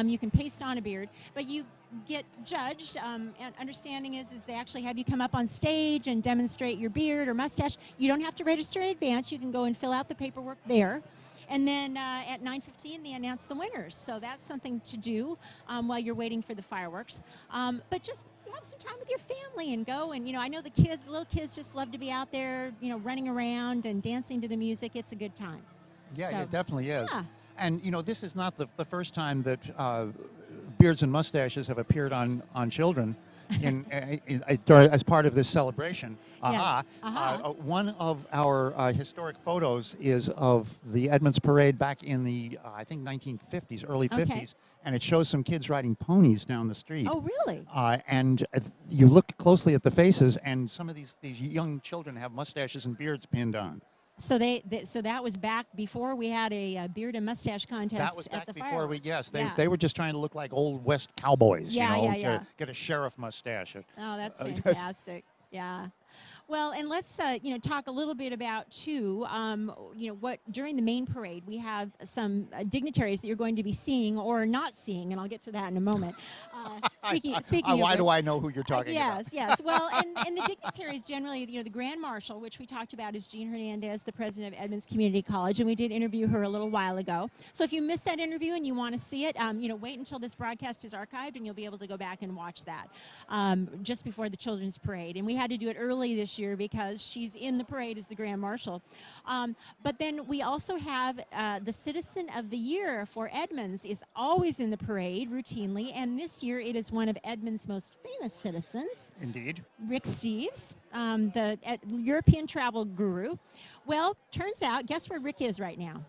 You can paste on a beard, but you get judged. And understanding is they actually have you come up on stage and demonstrate your beard or mustache. You don't have to register in advance. You can go and fill out the paperwork there. And then at 9:15, they announce the winners. So that's something to do while you're waiting for the fireworks. But just have some time with your family and go. And, I know the little kids just love to be out there, running around and dancing to the music. It's a good time. Yeah, So, it definitely is. yeah. And, this is not the first time that beards and mustaches have appeared on children. as part of this celebration. Yes. One of our historic photos is of the Edmonds parade back in the, I think, 1950s, early 50s, and it shows some kids riding ponies down the street. Oh, really? And you look closely at the faces, and some of these young children have mustaches and beards pinned on. So so that was back before we had a beard and mustache contest. That was back at the before fireworks. they were just trying to look like old West cowboys. Yeah. Get a sheriff mustache. Oh, that's fantastic. Yeah. Well, and let's talk a little bit about too. What during the main parade we have some dignitaries that you're going to be seeing or not seeing, and I'll get to that in a moment. Speaking of why which, do I know who you're talking about? Yes. Well, and the dignitaries generally, the Grand Marshal, which we talked about, is Jean Hernandez, the president of Edmonds Community College, and we did interview her a little while ago. So if you missed that interview and you want to see it, wait until this broadcast is archived, and you'll be able to go back and watch that just before the Children's Parade. And we had to do it early this year because she's in the parade as the Grand Marshal. But then we also have the Citizen of the Year for Edmonds is always in the parade routinely, and this year it is one of Edmonds' most famous citizens. Indeed. Rick Steves, the European travel guru. Well, turns out, guess where Rick is right now?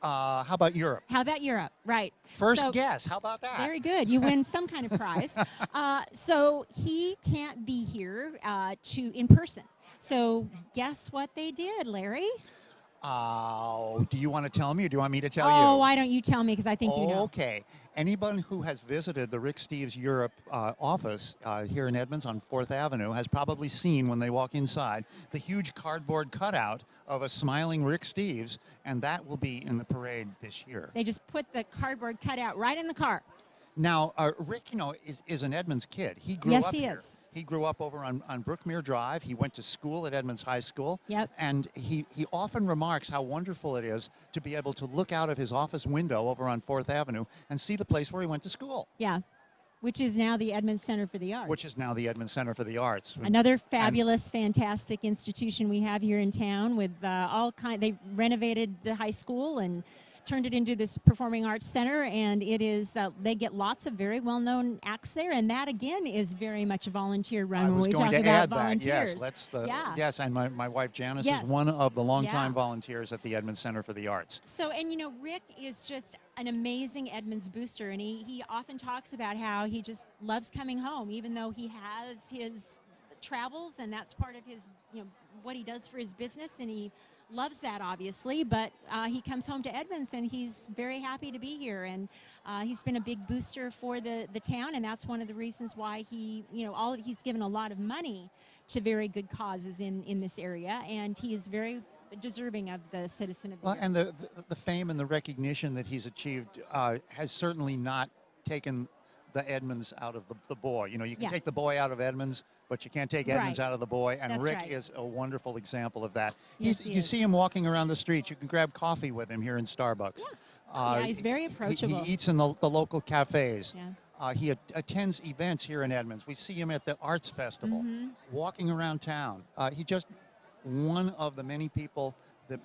How about Europe? How about Europe? Right. First guess. How about that? Very good. You win some kind of prize. So he can't be here in person. So guess what they did, Larry? Do you want to tell me, or do you want me to tell you? Oh, why don't you tell me, because I think you know. Okay. Anyone who has visited the Rick Steves Europe office here in Edmonds on 4th Avenue has probably seen, when they walk inside, the huge cardboard cutout of a smiling Rick Steves, and that will be in the parade this year. They just put the cardboard cutout right in the car. Now, Rick, is an Edmonds kid. He grew up here. Yes, he is. He grew up over on Brookmere Drive. He went to school at Edmonds High School. Yep. And he often remarks how wonderful it is to be able to look out of his office window over on 4th Avenue and see the place where he went to school. Yeah. Which is now the Edmonds Center for the Arts. Another fabulous, fantastic institution we have here in town with they renovated the high school and turned it into this performing arts center, and it is they get lots of very well-known acts there, and that again is very much a volunteer run. I was going to add that. Volunteers. Yes, and my wife Janice is one of the longtime volunteers at the Edmonds Center for the Arts. So, and Rick is just an amazing Edmonds booster, and he often talks about how he just loves coming home, even though he has his travels, and that's part of his what he does for his business, and he loves that, obviously, but he comes home to Edmonds and he's very happy to be here, and he's been a big booster for the town, and that's one of the reasons why he's given a lot of money to very good causes in this area, and he is very deserving of the Citizen of the Year. And the fame and the recognition that he's achieved has certainly not taken the Edmonds out of the boy. You can take the boy out of Edmonds, but you can't take Edmonds out of the boy, and That's Rick right. is a wonderful example of that. Yes, you see him walking around the street. You can grab coffee with him here in Starbucks. Yeah, he's very approachable. He eats in the local cafes. Yeah. He attends events here in Edmonds. We see him at the Arts Festival, walking around town. He's just one of the many people that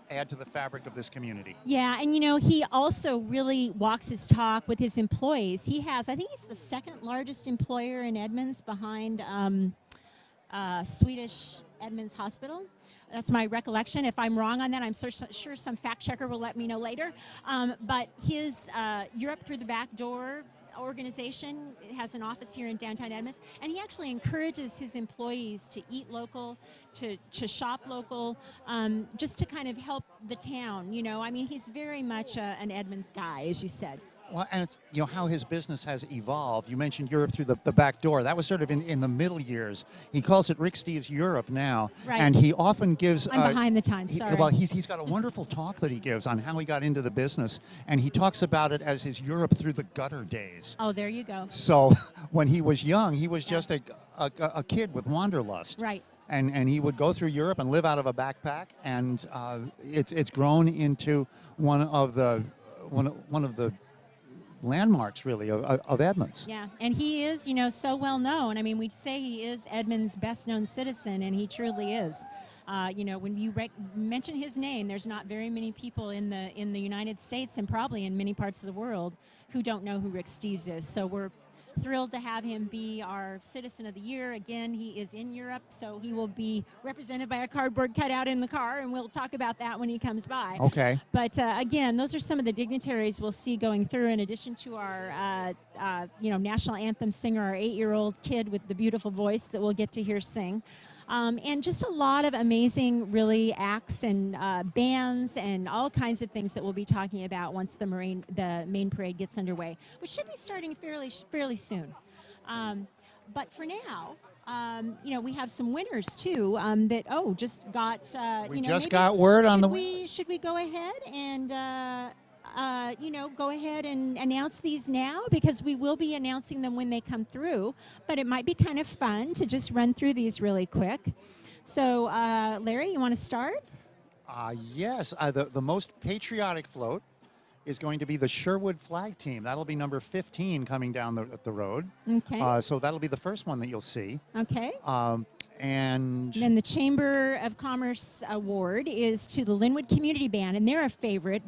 add to the fabric of this community. Yeah, and he also really walks his talk with his employees. I think he's the second largest employer in Edmonds behind Swedish Edmonds Hospital. That's my recollection. If I'm wrong on that, I'm sure some fact checker will let me know later. But his Europe Through the Back Door organization has an office here in downtown Edmonds, and he actually encourages his employees to eat local, to shop local, just to kind of help the town. He's very much an Edmonds guy, as you said. Well, and it's, how his business has evolved. You mentioned Europe Through the Back Door. That was sort of in the middle years. He calls it Rick Steves Europe now. Right. And he often gives... I'm behind the times, sorry. He's got a wonderful talk that he gives on how he got into the business. And he talks about it as his Europe Through the Gutter days. Oh, there you go. So when he was young, he was just a kid with wanderlust. Right. And he would go through Europe and live out of a backpack. And it's grown into one of the landmarks, really, of Edmonds. Yeah, and he is, so well known. We say he is Edmonds' best known citizen, and he truly is. When you mention his name, there's not very many people in the United States and probably in many parts of the world who don't know who Rick Steves is. So we're thrilled to have him be our Citizen of the Year. Again, he is in Europe, so he will be represented by a cardboard cutout in the car, and we'll talk about that when he comes by. Okay. But again, those are some of the dignitaries we'll see going through, in addition to our National Anthem singer, our 8-year-old kid with the beautiful voice that we'll get to hear sing. And just a lot of amazing, really, acts and bands and all kinds of things that we'll be talking about once the main parade gets underway, which should be starting fairly soon. But for now, we have some winners too that just got. We just got word on the. Should we go ahead and? Go ahead and announce these now, because we will be announcing them when they come through, but it might be kind of fun to just run through these really quick. So, Larry, you want to start? Yes, the most patriotic float is going to be the Sherwood flag team. That'll be number 15 coming down the road. Okay. So that'll be the first one that you'll see. Okay. And then the Chamber of Commerce Award is to the Linwood Community Band, and they're a favorite.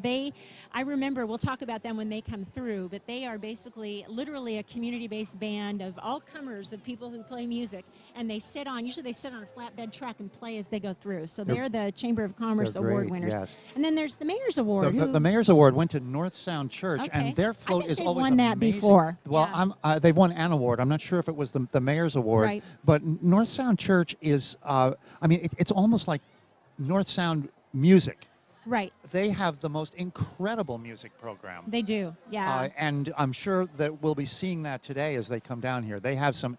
I remember, we'll talk about them when they come through, but they are basically literally a community-based band of all comers, of people who play music, and usually they sit on a flatbed truck and play as they go through. So they're the Chamber of Commerce Award winners. Yes. And then there's the Mayor's Award. The Mayor's Award went to North Sound Church, Okay. and their float is always won amazing. That before. Well, yeah. they've won an award. I'm not sure if it was the Mayor's Award, Right. but North Sound Church is, it's almost like North Sound music. Right. They have the most incredible music program. They do, yeah. And I'm sure that we'll be seeing that today as they come down here. They have some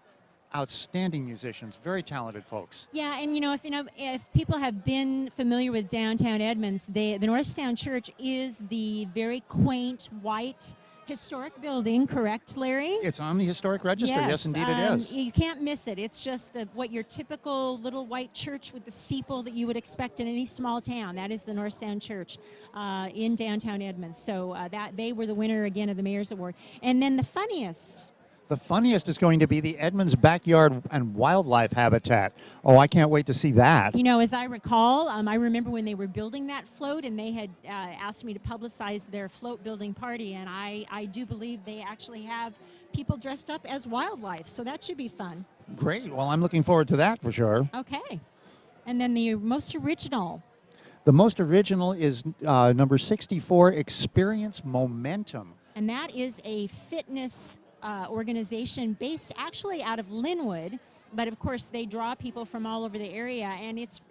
outstanding musicians, very talented folks. Yeah, and if people have been familiar with downtown Edmonds, the North Sound Church is the very quaint white historic building, correct, Larry? It's on the historic register. Yes, indeed it is. You can't miss it. It's just what your typical little white church with the steeple that you would expect in any small town. That is the North Sound Church in downtown Edmonds. So they were the winner again of the Mayor's Award. And then the funniest is going to be the Edmonds Backyard and Wildlife Habitat. Oh, I can't wait to see that. As I recall, I remember when they were building that float, and they had asked me to publicize their float building party, and I do believe they actually have people dressed up as wildlife, so that should be fun. Great. Well, I'm looking forward to that for sure. Okay. And then the most original. The most original is number 64, Experience Momentum. And that is a fitness organization based actually out of Linwood, but of course they draw people from all over the area, and it's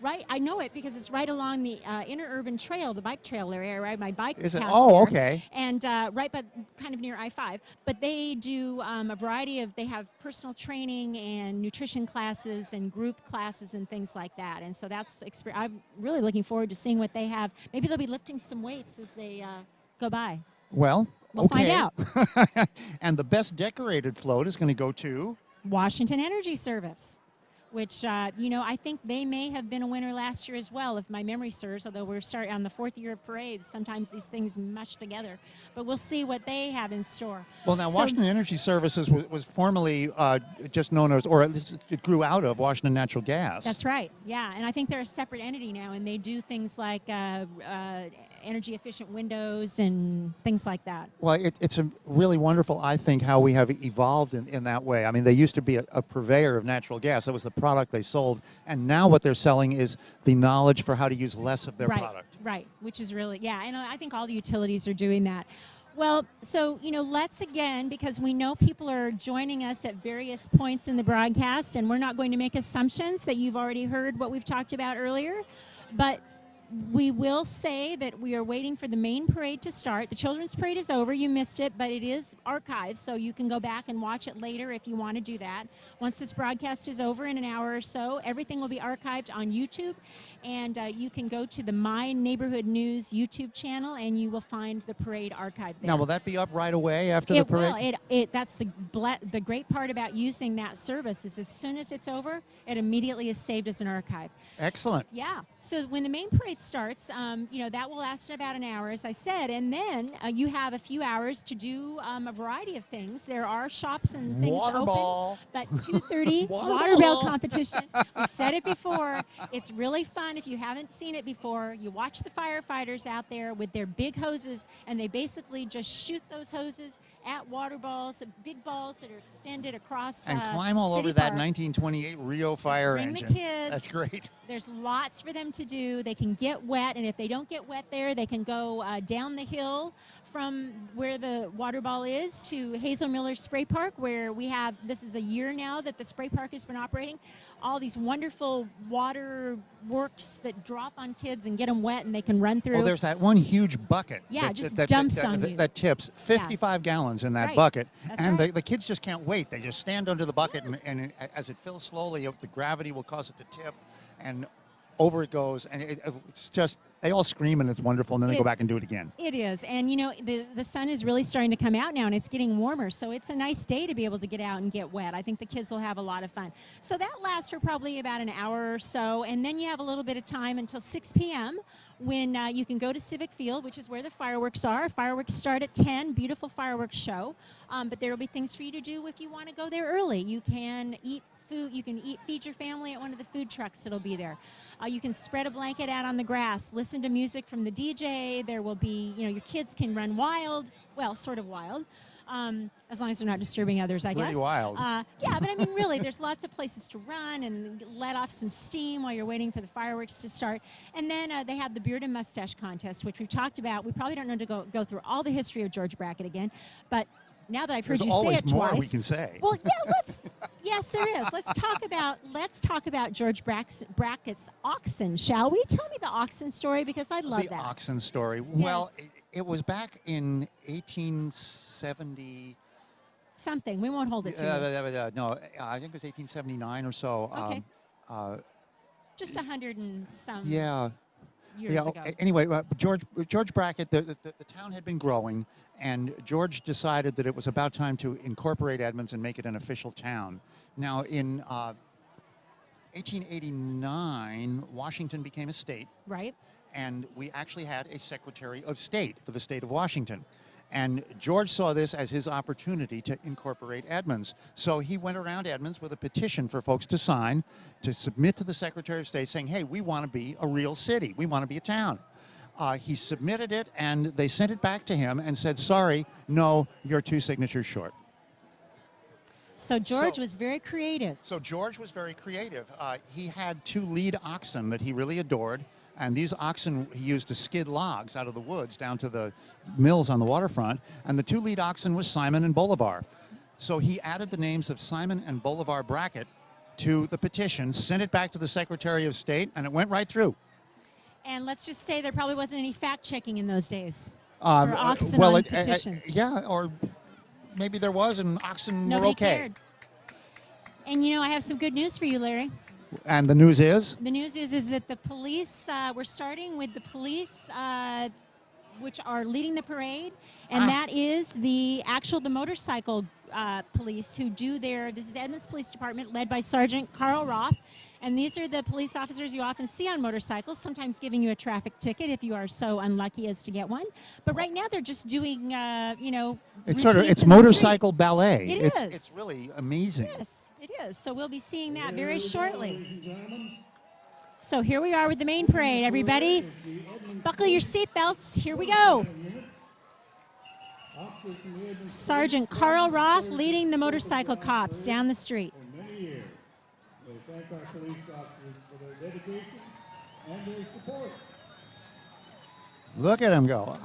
right. I know it because it's right along the interurban trail, the bike trail area. I ride my bike. Is it? past Oh, there, okay. And right, but kind of near I-5. But they do a variety of. They have personal training and nutrition classes and group classes and things like that. And so I'm really looking forward to seeing what they have. Maybe they'll be lifting some weights as they go by. Well, we'll find out. And the best decorated float is going to go to Washington Energy Service, which, I think they may have been a winner last year as well, if my memory serves, although we're starting on the 4th year of parade. Sometimes these things mush together. But we'll see what they have in store. Well, now, Washington Energy Services was formerly just known as, or at least it grew out of, Washington Natural Gas. That's right, yeah. And I think they're a separate entity now, and they do things like energy-efficient windows and things like that. Well, it's a really wonderful, I think, how we have evolved in that way. I mean, they used to be a purveyor of natural gas. That was the product they sold. And now what they're selling is the knowledge for how to use less of their product. Right, which is really, and I think all the utilities are doing that. Well, so, let's again, because we know people are joining us at various points in the broadcast, and we're not going to make assumptions that you've already heard what we've talked about earlier, but we will say that we are waiting for the main parade to start. The children's parade is over. You missed it, but it is archived, so you can go back and watch it later if you want to do that. Once this broadcast is over in an hour or so, everything will be archived on YouTube, and you can go to the My Neighborhood News YouTube channel, and you will find the parade archived there. Now, will that be up right away after the parade? It will. That's the great part about using that service is as soon as it's over, it immediately is saved as an archive. Excellent. Yeah. So when the main parade starts, that will last about an hour, as I said, and then you have a few hours to do a variety of things. There are shops and things open, but 2:30 water ball competition. We've said it before. It's really fun. If you haven't seen it before, you watch the firefighters out there with their big hoses, and they basically just shoot those hoses at water balls, big balls that are extended across and climb all City over that Park. 1928 Rio fire Bring engine. the kids. That's great. There's lots for them to do. They can get wet, and if they don't get wet there, they can go down the hill from where the water ball is to Hazel Miller Spray Park, where we have, this is a year now that the spray park has been operating, all these wonderful water works that drop on kids and get them wet and they can run through. Well, there's that one huge bucket just dumps on you. that tips 55 gallons in that Right. bucket. That's and right. the kids just can't wait. They just stand under the bucket, and as it fills slowly, the gravity will cause it to tip, and over it goes. And it's just, they all scream, and it's wonderful, and then they go back and do it again. It is. And, you know, the sun is really starting to come out now, and it's getting warmer. So it's a nice day to be able to get out and get wet. I think the kids will have a lot of fun. So that lasts for probably about an hour or so. And then you have a little bit of time until 6 p.m. when you can go to Civic Field, which is where the fireworks are. Fireworks start at 10, beautiful fireworks show. But there will be things for you to do if you want to go there early. You can eat food. You can feed your family at one of the food trucks that'll be there. You can spread a blanket out on the grass, listen to music from the DJ. There will be, you know, your kids can run wild, well, sort of wild, as long as they're not disturbing others, I guess. Pretty wild. Yeah, but I mean, really, there's lots of places to run and let off some steam while you're waiting for the fireworks to start. And then they have the Beard and Mustache contest, which we've talked about. We probably don't need to go through all the history of George Brackett again, but now that I've heard There's you say always it more twice, we can say. well, yeah, yes, there is. Let's talk about George Brackett's oxen, shall we? Tell me the oxen story, because I love the that. oxen story. Yes. Well, it was back in 1870. Something. We won't hold it to you. No, I think it was 1879 or so. Okay. Just 100 and some Yeah. years ago. Anyway, George Brackett, the town had been growing, and George decided that it was about time to incorporate Edmonds and make it an official town. Now, in 1889, Washington became a state. Right. And we actually had a Secretary of State for the state of Washington. And George saw this as his opportunity to incorporate Edmonds. So he went around Edmonds with a petition for folks to sign, to submit to the Secretary of State saying, hey, we want to be a real city. We want to be a town. He submitted it, and they sent it back to him and said, sorry, no, you're 2 signatures short. So George was very creative. So George was very creative. He had 2 lead oxen that he really adored. And these oxen he used to skid logs out of the woods down to the mills on the waterfront. And the 2 lead oxen was Simon and Bolivar. So he added the names of Simon and Bolivar Brackett to the petition, sent it back to the Secretary of State, and it went right through. And let's just say there probably wasn't any fact-checking in those days for oxen on petitions. Yeah, or maybe there was, and oxen Nobody were okay. cared. And, you know, I have some good news for you, Larry. And the news is? The news is that the police, we're starting with the police, which are leading the parade, and that is the motorcycle police who do this is Edmonds Police Department, led by Sergeant Carl Roth, and these are the police officers you often see on motorcycles, sometimes giving you a traffic ticket if you are so unlucky as to get one. But right now they're just doing, it's motorcycle ballet. It is. It's really amazing. Yes, it is. So we'll be seeing that very shortly. So here we are with the main parade. Everybody, buckle your seatbelts. Here we go. Sergeant Carl Roth leading the motorcycle cops down the street. We thank our police officers for their dedication and their support. Look at him go.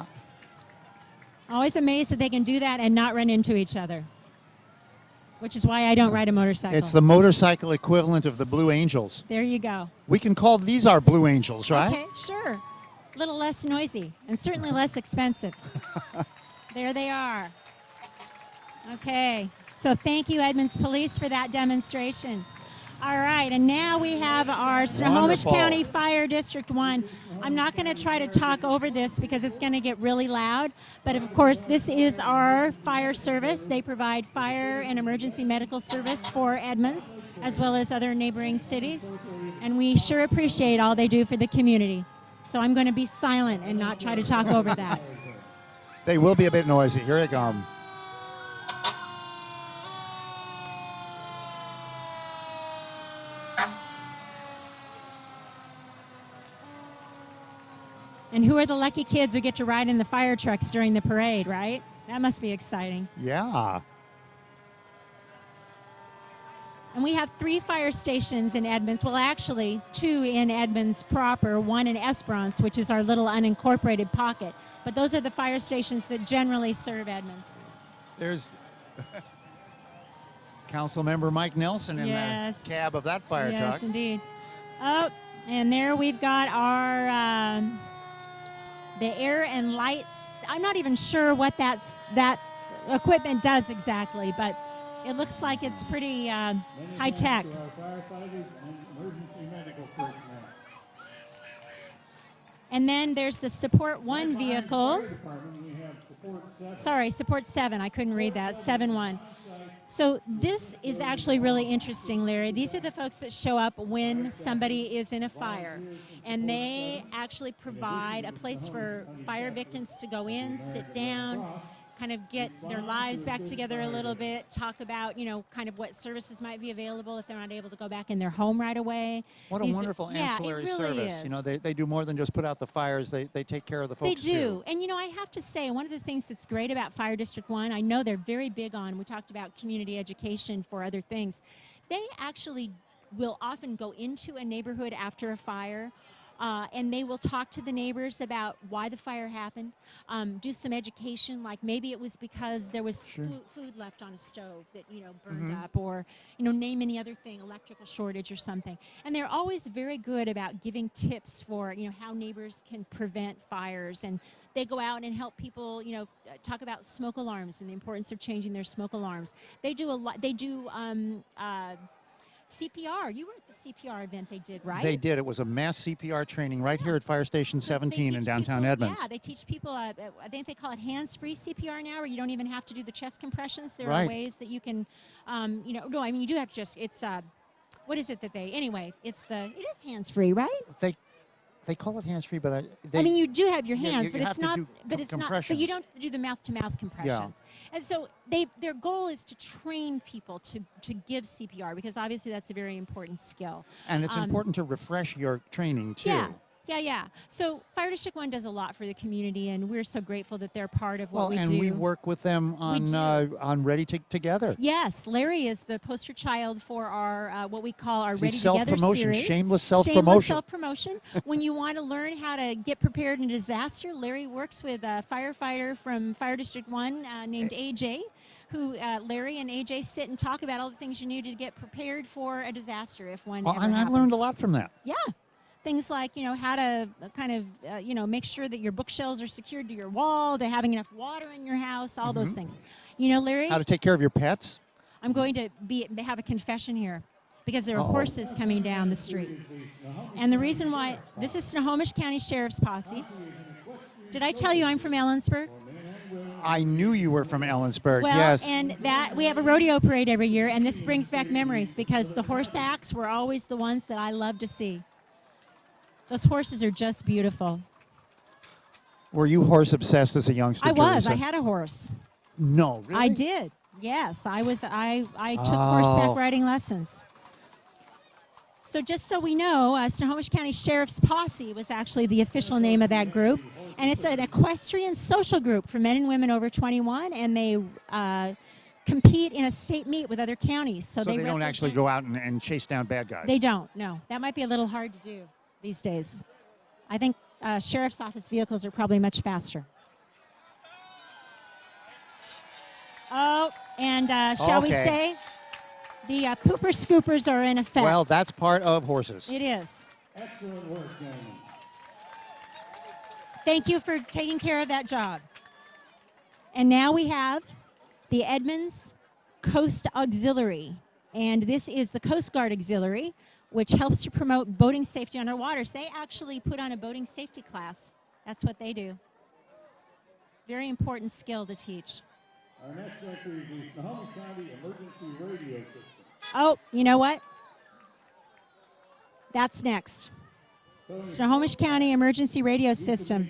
Always amazed that they can do that and not run into each other, which is why I don't ride a motorcycle. It's the motorcycle equivalent of the Blue Angels. There you go. We can call these our Blue Angels, right? Okay, sure. A little less noisy and certainly less expensive. There they are. Okay, so thank you, Edmonds Police, for that demonstration. All right, and now we have our Snohomish County Fire District 1. I'm not going to try to talk over this because it's going to get really loud, but of course this is our fire service. They provide fire and emergency medical service for Edmonds as well as other neighboring cities, and we sure appreciate all they do for the community. So I'm going to be silent and not try to talk over that. They will be a bit noisy. Here they come. And who are the lucky kids who get to ride in the fire trucks during the parade, right? That must be exciting. Yeah. And we have 3 fire stations in Edmonds. Well, actually, 2 in Edmonds proper, 1 in Esperance, which is our little unincorporated pocket. But those are the fire stations that generally serve Edmonds. There's Councilmember Mike Nelson in the cab of that fire truck. Yes, indeed. Oh, and there we've got our the air and lights. I'm not even sure what that equipment does exactly, but it looks like it's pretty high tech. And then there's the Support 1 vehicle. Sorry, Support 7. I couldn't read that. 7-1. So this is actually really interesting, Larry. These are the folks that show up when somebody is in a fire. And they actually provide a place for fire victims to go in, sit down, kind of get their lives back together a little bit, talk about, kind of what services might be available if they're not able to go back in their home right away. What a wonderful ancillary service. They do more than just put out the fires. They take care of the folks, They do. too. And, I have to say, one of the things that's great about Fire District 1, I know they're very big on, we talked about community education for other things. They actually will often go into a neighborhood after a fire, and they will talk to the neighbors about why the fire happened, do some education, like maybe it was because there was food left on a stove that, burned up, or, name any other thing, electrical shortage or something. And they're always very good about giving tips for, how neighbors can prevent fires. And they go out and help people, talk about smoke alarms and the importance of changing their smoke alarms. They do a lot. They do CPR. You were at the CPR event they did, right? They did. It was a mass CPR training right here at Fire Station 17 in downtown Edmonds. Yeah, they teach people, I think they call it hands-free CPR now, where you don't even have to do the chest compressions. There are ways that you can, you do have to just, it's, what is it that it is hands-free, right? They call it hands-free, but you do have your hands, but you it's not. But it's not. But you don't do the mouth-to-mouth compressions. Yeah. And so their goal is to train people to give CPR, because obviously that's a very important skill. And it's important to refresh your training too. Yeah. So Fire District 1 does a lot for the community, and we're so grateful that they're part of what we do. And we work with them on Ready Together. Yes, Larry is the poster child for our what we call our Ready Together series. Shameless self-promotion. When you want to learn how to get prepared in a disaster, Larry works with a firefighter from Fire District 1 named AJ, who Larry and AJ sit and talk about all the things you need to get prepared for a disaster if one ever happens. I've learned a lot from that. Yeah. Things like, how to kind of, make sure that your bookshelves are secured to your wall, to having enough water in your house, all those things. Larry? How to take care of your pets? I'm going to have a confession here, because there are horses coming down the street. And the reason why, this is Snohomish County Sheriff's Posse. Did I tell you I'm from Ellensburg? I knew you were from Ellensburg, well, yes. And that we have a rodeo parade every year, and this brings back memories, because the horse acts were always the ones that I love to see. Those horses are just beautiful. Were you horse obsessed as a youngster? I was. Teresa? I had a horse. No, really? I did. Yes, I was. I took horseback riding lessons. So just so we know, Snohomish County Sheriff's Posse was actually the official name of that group, and it's an equestrian social group for men and women over 21, and they compete in a state meet with other counties. So they don't actually go out and chase down bad guys. They don't. No, that might be a little hard to do these days. I think sheriff's office vehicles are probably much faster. Oh, and shall we say the pooper scoopers are in effect. Well, that's part of horses. It is. Excellent work, gentlemen. Thank you for taking care of that job. And now we have the Edmonds Coast Auxilary. And this is the Coast Guard Auxiliary, which helps to promote boating safety on our waters. They actually put on a boating safety class. That's what they do. Very important skill to teach. Our next entry is the Snohomish County Emergency Radio System. Oh, you know what? That's next. Snohomish County Emergency Radio System.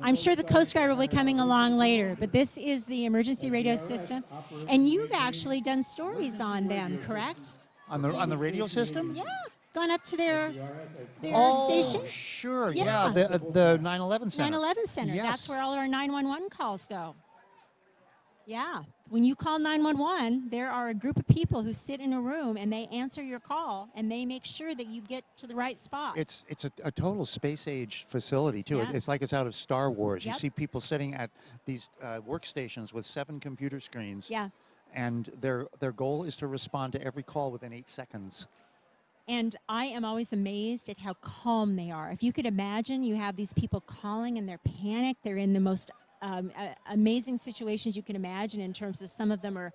I'm sure the Coast Guard will be coming along later, but this is the emergency radio system. And you've actually done stories on them, correct? On the radio system? Yeah, gone up to their station. Sure, yeah, the 9/11 Center. 9/11 Center, yes. That's where all of our 911 calls go. Yeah. When you call 911, there are a group of people who sit in a room and they answer your call and they make sure that you get to the right spot. It's a total space age facility too. Yeah. It's like it's out of Star Wars. Yep. You see people sitting at these workstations with 7 computer screens. Yeah. And their goal is to respond to every call within 8 seconds. And I am always amazed at how calm they are. If you could imagine, you have these people calling and they're panicked. They're in the most amazing situations you can imagine, in terms of some of them are,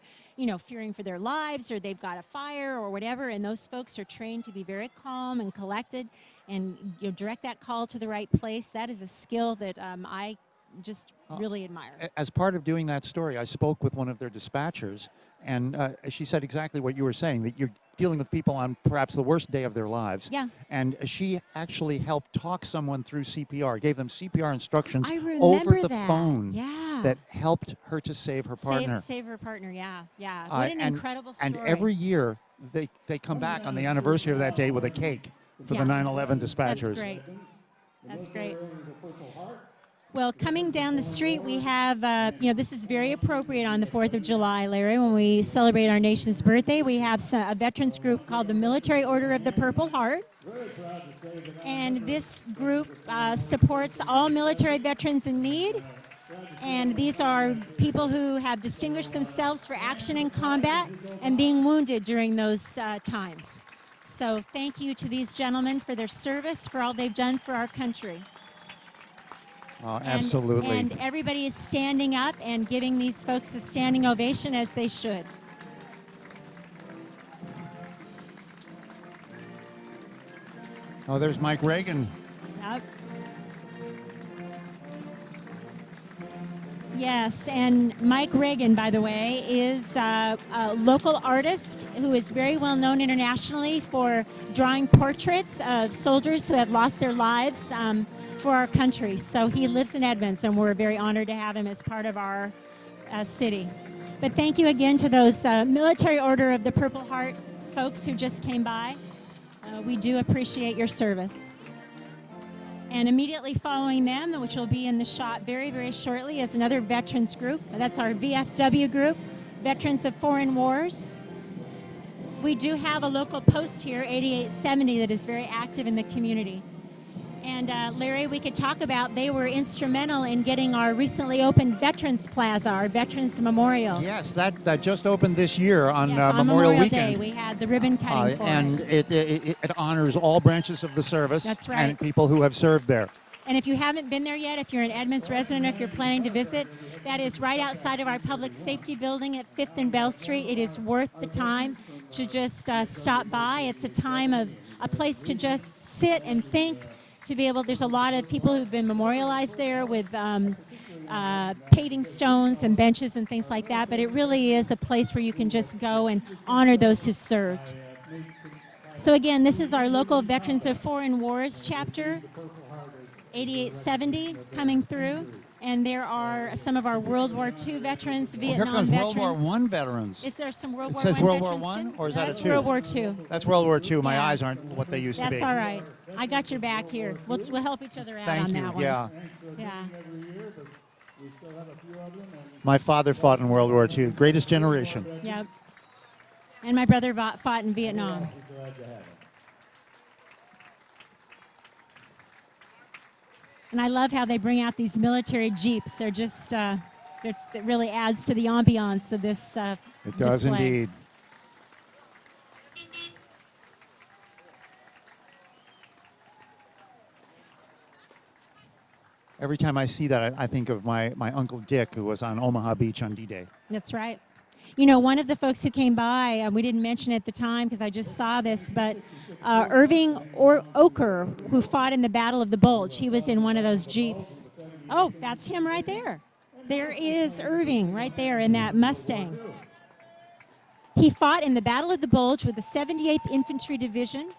fearing for their lives, or they've got a fire or whatever. And those folks are trained to be very calm and collected and direct that call to the right place. That is a skill that I just really admire. As part of doing that story, I spoke with one of their dispatchers, and she said exactly what you were saying, that you're dealing with people on perhaps the worst day of their lives. Yeah. And she actually helped talk someone through CPR, gave them CPR instructions I over the that. phone. Yeah. That helped her to save her partner. Save her partner, yeah. What an incredible story. And every year, they come back on the anniversary of that day with a cake for the 9/11 dispatchers. That's great. That's great. Well, coming down the street, we have, this is very appropriate on the 4th of July, Larry, when we celebrate our nation's birthday. We have a veterans group called the Military Order of the Purple Heart. And this group supports all military veterans in need. And these are people who have distinguished themselves for action in combat and being wounded during those times. So thank you to these gentlemen for their service, for all they've done for our country. Oh, absolutely. And everybody is standing up and giving these folks a standing ovation, as they should. Oh, there's Mike Reagan. Yep. Yes, and Mike Reagan, by the way, is a local artist who is very well known internationally for drawing portraits of soldiers who have lost their lives for our country. So he lives in Edmonds, and we're very honored to have him as part of our city. But thank you again to those Military Order of the Purple Heart folks who just came by. We do appreciate your service. And immediately following them, which will be in the shot very, very shortly, is another veterans group. That's our VFW group, Veterans of Foreign Wars. We do have a local post here, 8870, that is very active in the community. And Larry, we could talk about, they were instrumental in getting our recently opened Veterans Plaza, our Veterans Memorial. Yes, that just opened this year on, yes, on Memorial Weekend. Day. We had the ribbon cutting for and it. It honors all branches of the service. That's right. And people who have served there. And if you haven't been there yet, if you're an Edmonds resident, if you're planning to visit, that is right outside of our public safety building at 5th and Bell Street. It is worth the time to just stop by. It's a place to just sit and think, to be able, there's a lot of people who've been memorialized there with paving stones and benches and things like that, but it really is a place where you can just go and honor those who served. So again, this is our local Veterans of Foreign Wars chapter, 8870 coming through, and there are some of our World War II veterans, Vietnam here comes veterans. World War I veterans. Is there some World War I It says World War veterans I, too? or is that a That's two? World War II. That's World War II. My Yeah. eyes aren't what they used to be. That's all right. I got your back here. We'll help each other out Thank on you. that one. Yeah. Yeah. We still have a few of them. My father fought in World War II. Greatest generation. Yep. And my brother fought in Vietnam. And I love how they bring out these military jeeps. They're just, that really adds to the ambiance of this It does display. indeed. Every time I see that, I think of my Uncle Dick, who was on Omaha Beach on D-Day. That's right. You know, one of the folks who came by, we didn't mention it at the time because I just saw this, but Irving Oker, who fought in the Battle of the Bulge, he was in one of those Jeeps. Oh, that's him right there. There is Irving right there in that Mustang. He fought in the Battle of the Bulge with the 78th Infantry Division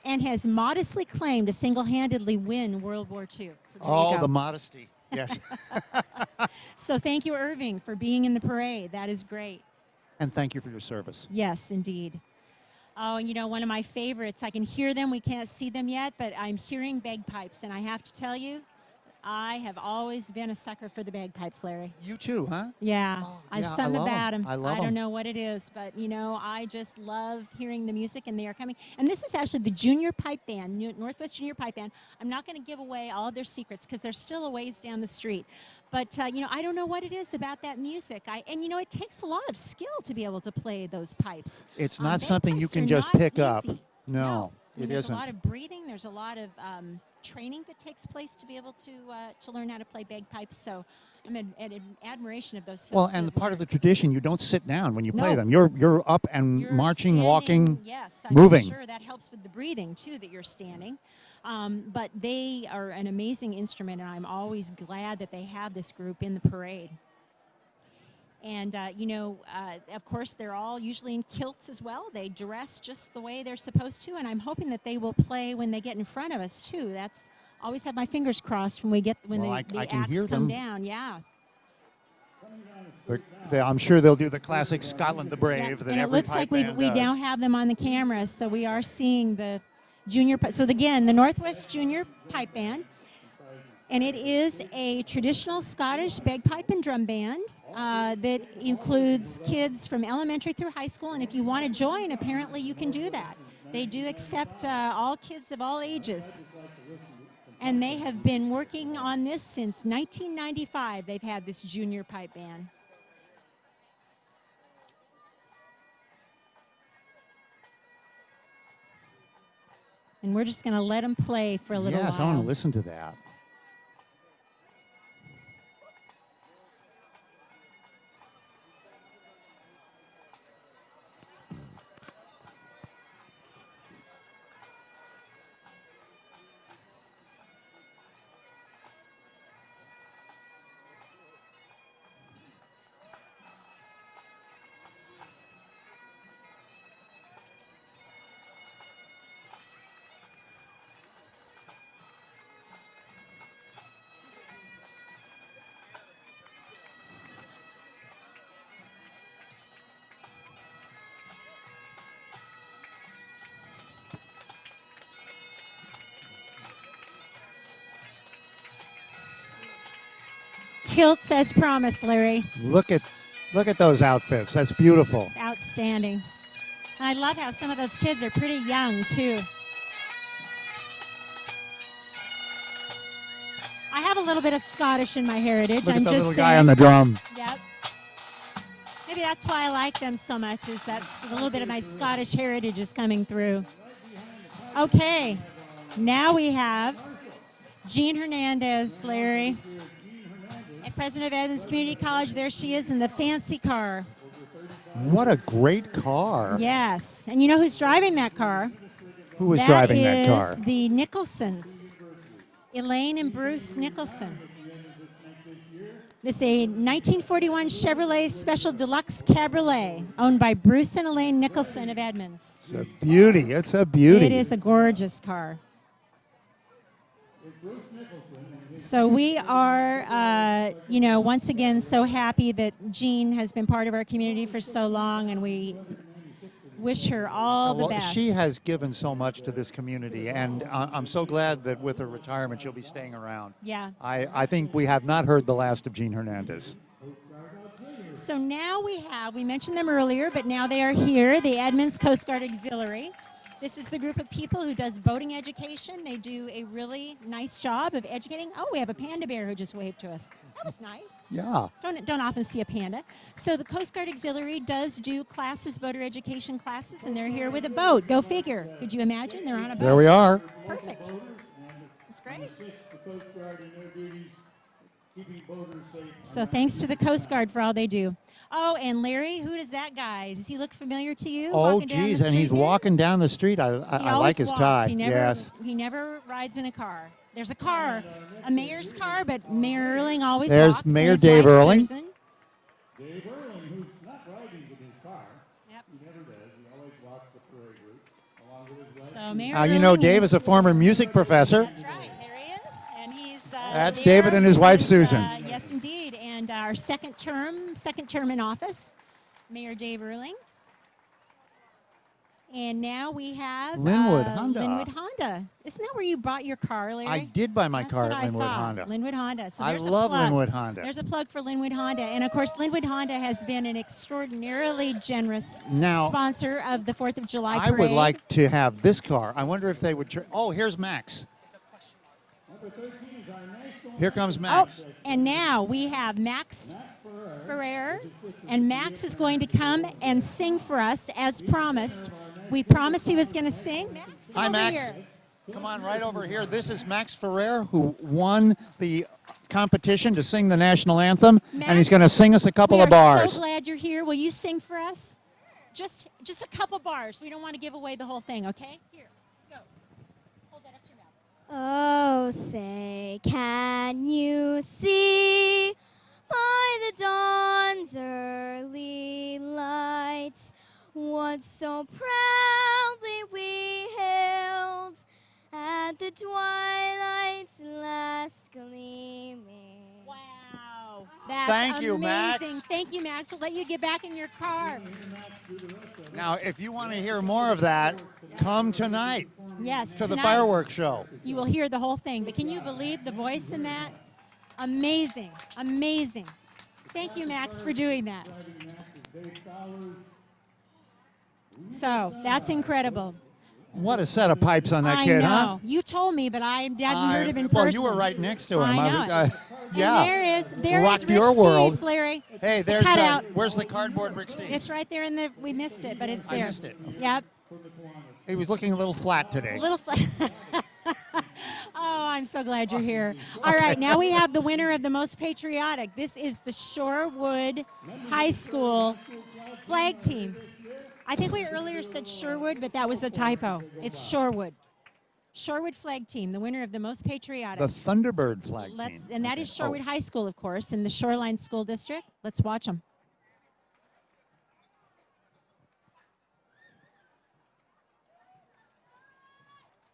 and has modestly claimed to single-handedly win World War II. So there you Oh, go. the modesty. Yes. So thank you, Irving, for being in the parade. That is great. And thank you for your service. Yes, indeed. Oh, and you know, one of my favorites, I can hear them, we can't see them yet, but I'm hearing bagpipes, and I have to tell you, I have always been a sucker for the bagpipes, Larry. You too, huh? Yeah, Oh, I've yeah, something I love about 'em. them. I love don't 'em. know what it is, but I just love hearing the music, and they are coming. And this is actually the junior pipe band, Northwest Junior Pipe Band. I'm not going to give away all of their secrets because they're still a ways down the street. But I don't know what it is about that music. It takes a lot of skill to be able to play those pipes. It's not something you Bagpipes can are just not pick up. easy. No, There's isn't. a lot of breathing. There's a lot of training that takes place to be able to learn how to play bagpipes. So I'm in admiration of those folks. Well, and the part of the tradition, you don't sit down when you play No. them. You're up and You're marching, standing, walking, yes, moving. I'm sure that helps with the breathing too, that you're standing. But they are an amazing instrument, and I'm always glad that they have this group in the parade. And, of course, they're all usually in kilts as well. They dress just the way they're supposed to, and I'm hoping that they will play when they get in front of us, too. That's always have my fingers crossed when Well, the I can acts hear come them. down. Yeah. I'm sure they'll do the classic Scotland the Brave that and it every looks pipe like we band we does. now have them on the camera, so we are seeing the junior. So again, the Northwest Junior Pipe Band. And it is a traditional Scottish bagpipe and drum band that includes kids from elementary through high school. And if you want to join, apparently you can do that. They do accept all kids of all ages. And they have been working on this since 1995. They've had this junior pipe band. And we're just going to let them play for a little while. Yes, I want to listen to that. Kilts as promised, Larry. Look at those outfits. That's beautiful. Outstanding. I love how some of those kids are pretty young, too. I have a little bit of Scottish in my heritage. Look I'm at the just little saying. guy on the drum. Yep. Maybe that's why I like them so much, is that's a little bit of my Scottish heritage is coming through. Okay. Now we have Jean Hernandez, Larry. President of Edmonds Community College. There she is in the fancy car. What a great car. Yes. And you know who's driving that car? Who was driving that car? That is the Nicholsons. Elaine and Bruce Nicholson. This is a 1941 Chevrolet Special Deluxe Cabriolet owned by Bruce and Elaine Nicholson of Edmonds. It's a beauty. It's a beauty. It is a gorgeous car. So we are, once again, so happy that Jean has been part of our community for so long, and we wish her all the best. She has given so much to this community, and I'm so glad that with her retirement she'll be staying around. Yeah. I think we have not heard the last of Jean Hernandez. So now we mentioned them earlier, but now they are here, the Edmonds Coast Guard Auxilary. This is the group of people who does boating education. They do a really nice job of educating. Oh, we have a panda bear who just waved to us. That was nice. Yeah. Don't often see a panda. So the Coast Guard Auxiliary does do classes, boater education classes, and they're here with a boat. Go figure. Could you imagine? They're on a boat. There we are. Perfect. That's great. So thanks to the Coast Guard for all they do. Oh, and Larry, who is that guy? Does he look familiar to you? Oh, geez, and he's walking down the street. I like his tie. Yes. He never rides in a car. There's a car, a mayor's car, but Mayor Erling always There's walks. Mayor and his Dave wife, Erling. Susan. Dave Erling, who's not riding with his car. Yep. He never does. He always walks the parade route along with his wife. So Mayor You know, Erling Dave is a former music professor. That's right. There he is, and he's. That's there. David and his wife, He's, Susan. Yes, indeed, and our second term in office, Mayor Dave Erling. And now we have Linwood Honda. Linwood Honda. Isn't that where you bought your car, Larry? I did buy my That's car what at I Linwood thought. Honda. Linwood Honda. So I there's a love plug. Linwood Honda. There's a plug for Linwood Honda. And, of course, Linwood Honda has been an extraordinarily generous sponsor of the 4th of July parade. I would like to have this car. I wonder if they would... Oh, here's Max. Here comes Max. Oh, and now we have Max Ferrer, and Max is going to come and sing for us as promised. We promised he was going to sing. Max, hi, Max. Here. Come on right over here. This is Max Ferrer, who won the competition to sing the national anthem, Max, and he's going to sing us a couple of bars. We are so glad you're here. Will you sing for us? Just a couple bars. We don't want to give away the whole thing, okay? Here, go. Hold that up to your mouth. Oh, say, can you see by the dawn's early light what so proudly we hailed at the twilight's last gleaming? Wow. That's Thank amazing. you, Max. Thank you, Max. We'll let you get back in your car. Now, if you want to hear more of that, come tonight. Yes, to the tonight fireworks show. You will hear the whole thing. But can you believe the voice in that? Amazing. Amazing. Thank you, Max, for doing that. So that's incredible. What a set of pipes on that I kid, know. huh? You told me, but I hadn't heard him in person. Well, you were right next to him. I know. Yeah. And there Rocked is Rick your world. Steves, Larry. Hey, there's cutout. where's the cardboard Rick Steves? It's right there in the. We missed it, but it's there. I missed it. Yep. He was looking a little flat today. A little flat. Oh, I'm so glad you're here. All right, now we have the winner of the most patriotic. This is the Sherwood High School flag team. I think we earlier said Sherwood, but that was a typo. It's Sherwood. Sherwood flag team, the winner of the most patriotic. The Thunderbird flag team. And that is Sherwood High School, of course, in the Shoreline School District. Let's watch them.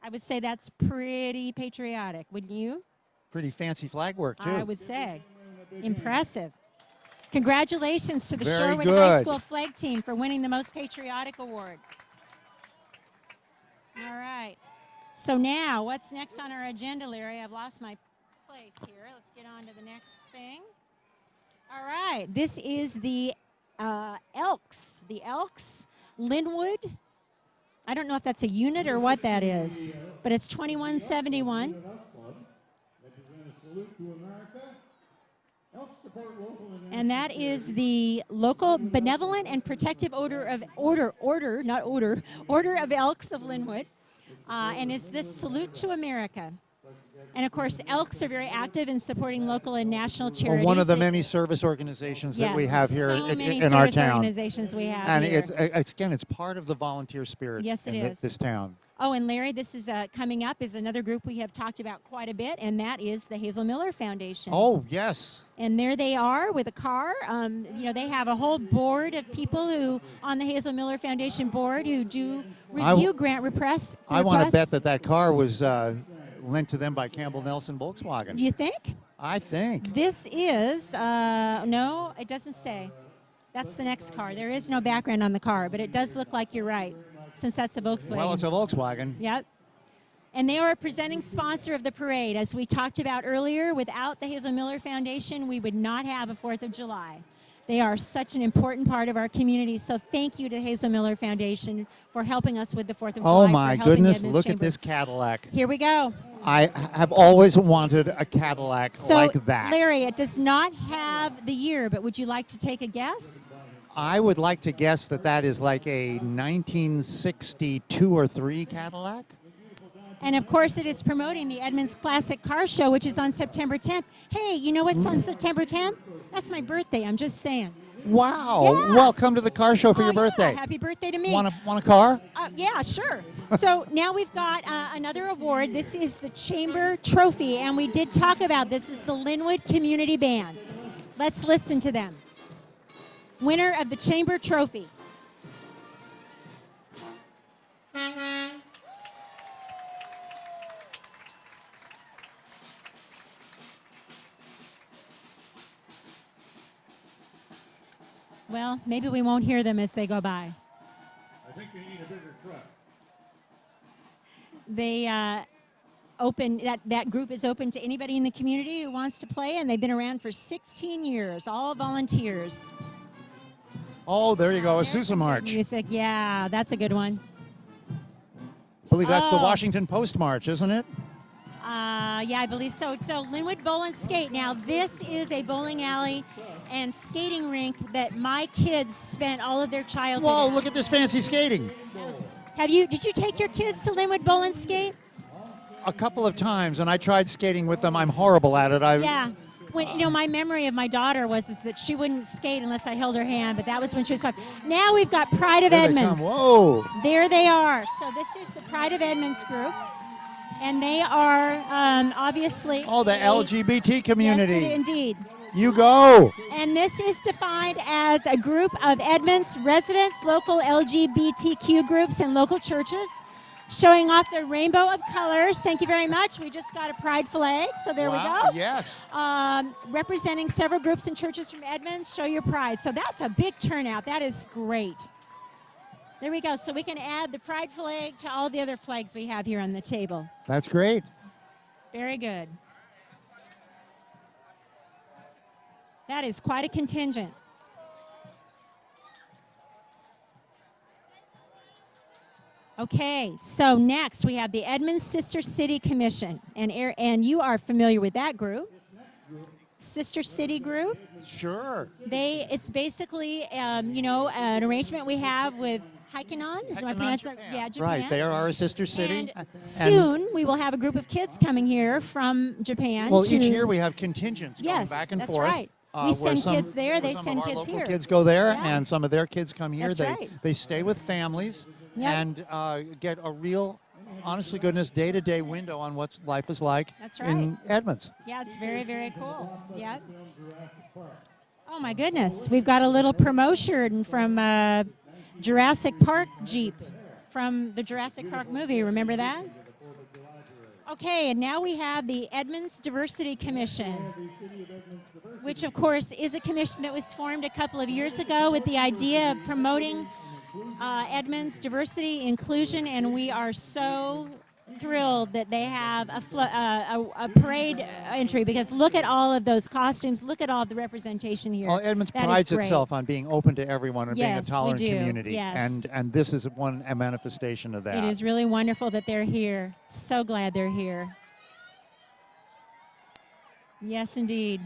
I would say that's pretty patriotic, wouldn't you? Pretty fancy flag work, too. I would say. Impressive. Congratulations to the Very Sherwood good. High School flag team for winning the Most Patriotic Award. All right. So now, what's next on our agenda, Larry? I've lost my place here. Let's get on to the next thing. All right. This is the Elks. The Elks, Linwood. I don't know if that's a unit or what that is, but it's 2171. And that is the local benevolent and protective order of Elks of Linwood. And it's this salute to America. And of course, Elks are very active in supporting local and national charities. One of the many service organizations that we have here so many in our service town. Organizations we have and here. it's part of the volunteer spirit in this town. Oh, and Larry, this is coming up is another group we have talked about quite a bit, and that is the Hazel Miller Foundation. Oh, yes. And there they are with a car. They have a whole board of people who, on the Hazel Miller Foundation board, who do review grant requests. I want to bet that car was lent to them by Campbell Nelson Volkswagen. You think? I think. This is, no, it doesn't say. That's the next car. There is no background on the car, but it does look like you're right, since that's a Volkswagen. Well, it's a Volkswagen. Yep. And they are a presenting sponsor of the parade. As we talked about earlier, without the Hazel Miller Foundation, we would not have a 4th of July. They are such an important part of our community. So thank you to Hazel Miller Foundation for helping us with the 4th of July. Oh, my goodness. Look at this Cadillac. Here we go. I have always wanted a Cadillac like that. Larry, it does not have the year, but would you like to take a guess? I would like to guess that is like a 1962 or 3 Cadillac. And, of course, it is promoting the Edmonds Classic Car Show, which is on September 10th. Hey, you know what's on September 10th? That's my birthday. I'm just saying. Wow. Yeah. Well, come to the car show for your birthday. Yeah. Happy birthday to me. Want a car? Yeah, sure. So now we've got another award. This is the Chamber Trophy, and we did talk about this. This is the Linwood Community Band. Let's listen to them. Winner of the Chamber Trophy. Well, maybe we won't hear them as they go by. I think they need a bigger truck. They open that group is open to anybody in the community who wants to play, and they've been around for 16 years, all volunteers. Oh, there you go, a There's some Sousa good March. music, yeah, that's a good one. I believe that's the Oh. Washington Post March, isn't it? Yeah, I believe so. So Linwood Bowl and Skate. Now, this is a bowling alley and skating rink that my kids spent all of their childhood Whoa, at. look at this fancy skating. Did you take your kids to Linwood Bowl and Skate? A couple of times, and I tried skating with them. I'm horrible at it. Yeah. When, my memory of my daughter was that she wouldn't skate unless I held her hand, but that was when she was 5. Now we've got Pride of There they Edmonds. come. Whoa. There they are. So this is the Pride of Edmonds group, and they are obviously Oh, the LGBT community. Yes, indeed. You go. And this is defined as a group of Edmonds residents, local LGBTQ groups, and local churches, showing off their rainbow of colors. Thank you very much. We just got a pride flag, so there Wow, we go. yes. Representing several groups and churches from Edmonds, show your pride. So that's a big turnout. That is great. There we go. So we can add the pride flag to all the other flags we have here on the table. That's great. Very good. That is quite a contingent. Okay, so next we have the Edmonds Sister City Commission, and you are familiar with that group, Sister City Group. Sure. It's basically an arrangement we have with Haikanon. Is my pronounce that? Yeah, Japan. Right, they are our sister city. And soon we will have a group of kids coming here from Japan. Well, each year we have contingents going Yes, back and that's forth. right. We send kids there, they some send of our kids local here. kids go there, Yeah. and some of their kids come here. That's right. They stay with families Yep. and get a real, honest to goodness, day-to-day window on what life is like That's in right. Edmonds. Yeah, it's very, very cool. Yeah. Oh my goodness, we've got a little promotion from Jurassic Park Jeep from the Jurassic Park movie. Remember that? Okay, and now we have the Edmonds Diversity Commission, which of course is a commission that was formed a couple of years ago with the idea of promoting Edmonds diversity, inclusion, and we are so thrilled that they have a parade entry, because look at all of those costumes, look at all the representation here. Well, Edmonds That is prides great. itself on being open to everyone and being a Yes, we tolerant do. community, Yes. and this is a manifestation of that. It is really wonderful that they're here. So glad they're here. Yes, indeed.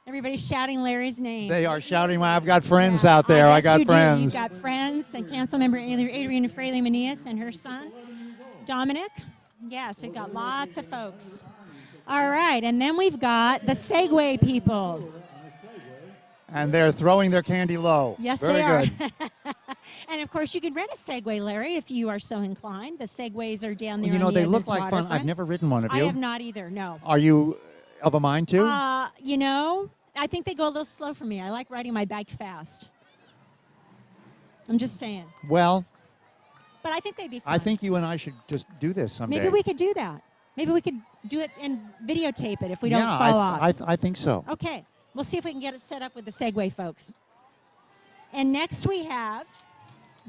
Everybody's shouting Larry's name. They are shouting, I've got friends Yeah, out there. I guess got you friends. Do. You've got friends, and Council Member Adrian Fraley Manias and her son, Dominic. Yes, we've got lots of folks. All right, and then we've got the Segway people. And they're throwing their candy low. Yes, Very they are. good. And of course, you can rent a Segway, Larry, if you are so inclined. The Segways are down there. You know, on the they look Edmonds like fun. waterfront. I've never ridden one. Have I you? have not either. No. Are you of a mind to? I think they go a little slow for me. I like riding my bike fast. I'm just saying. Well, But I think they'd be fun. I think you and I should just do this someday. Maybe we could do that. Maybe we could do it and videotape it if we don't fall off. I think so. Okay. We'll see if we can get it set up with the Segway folks. And next we have,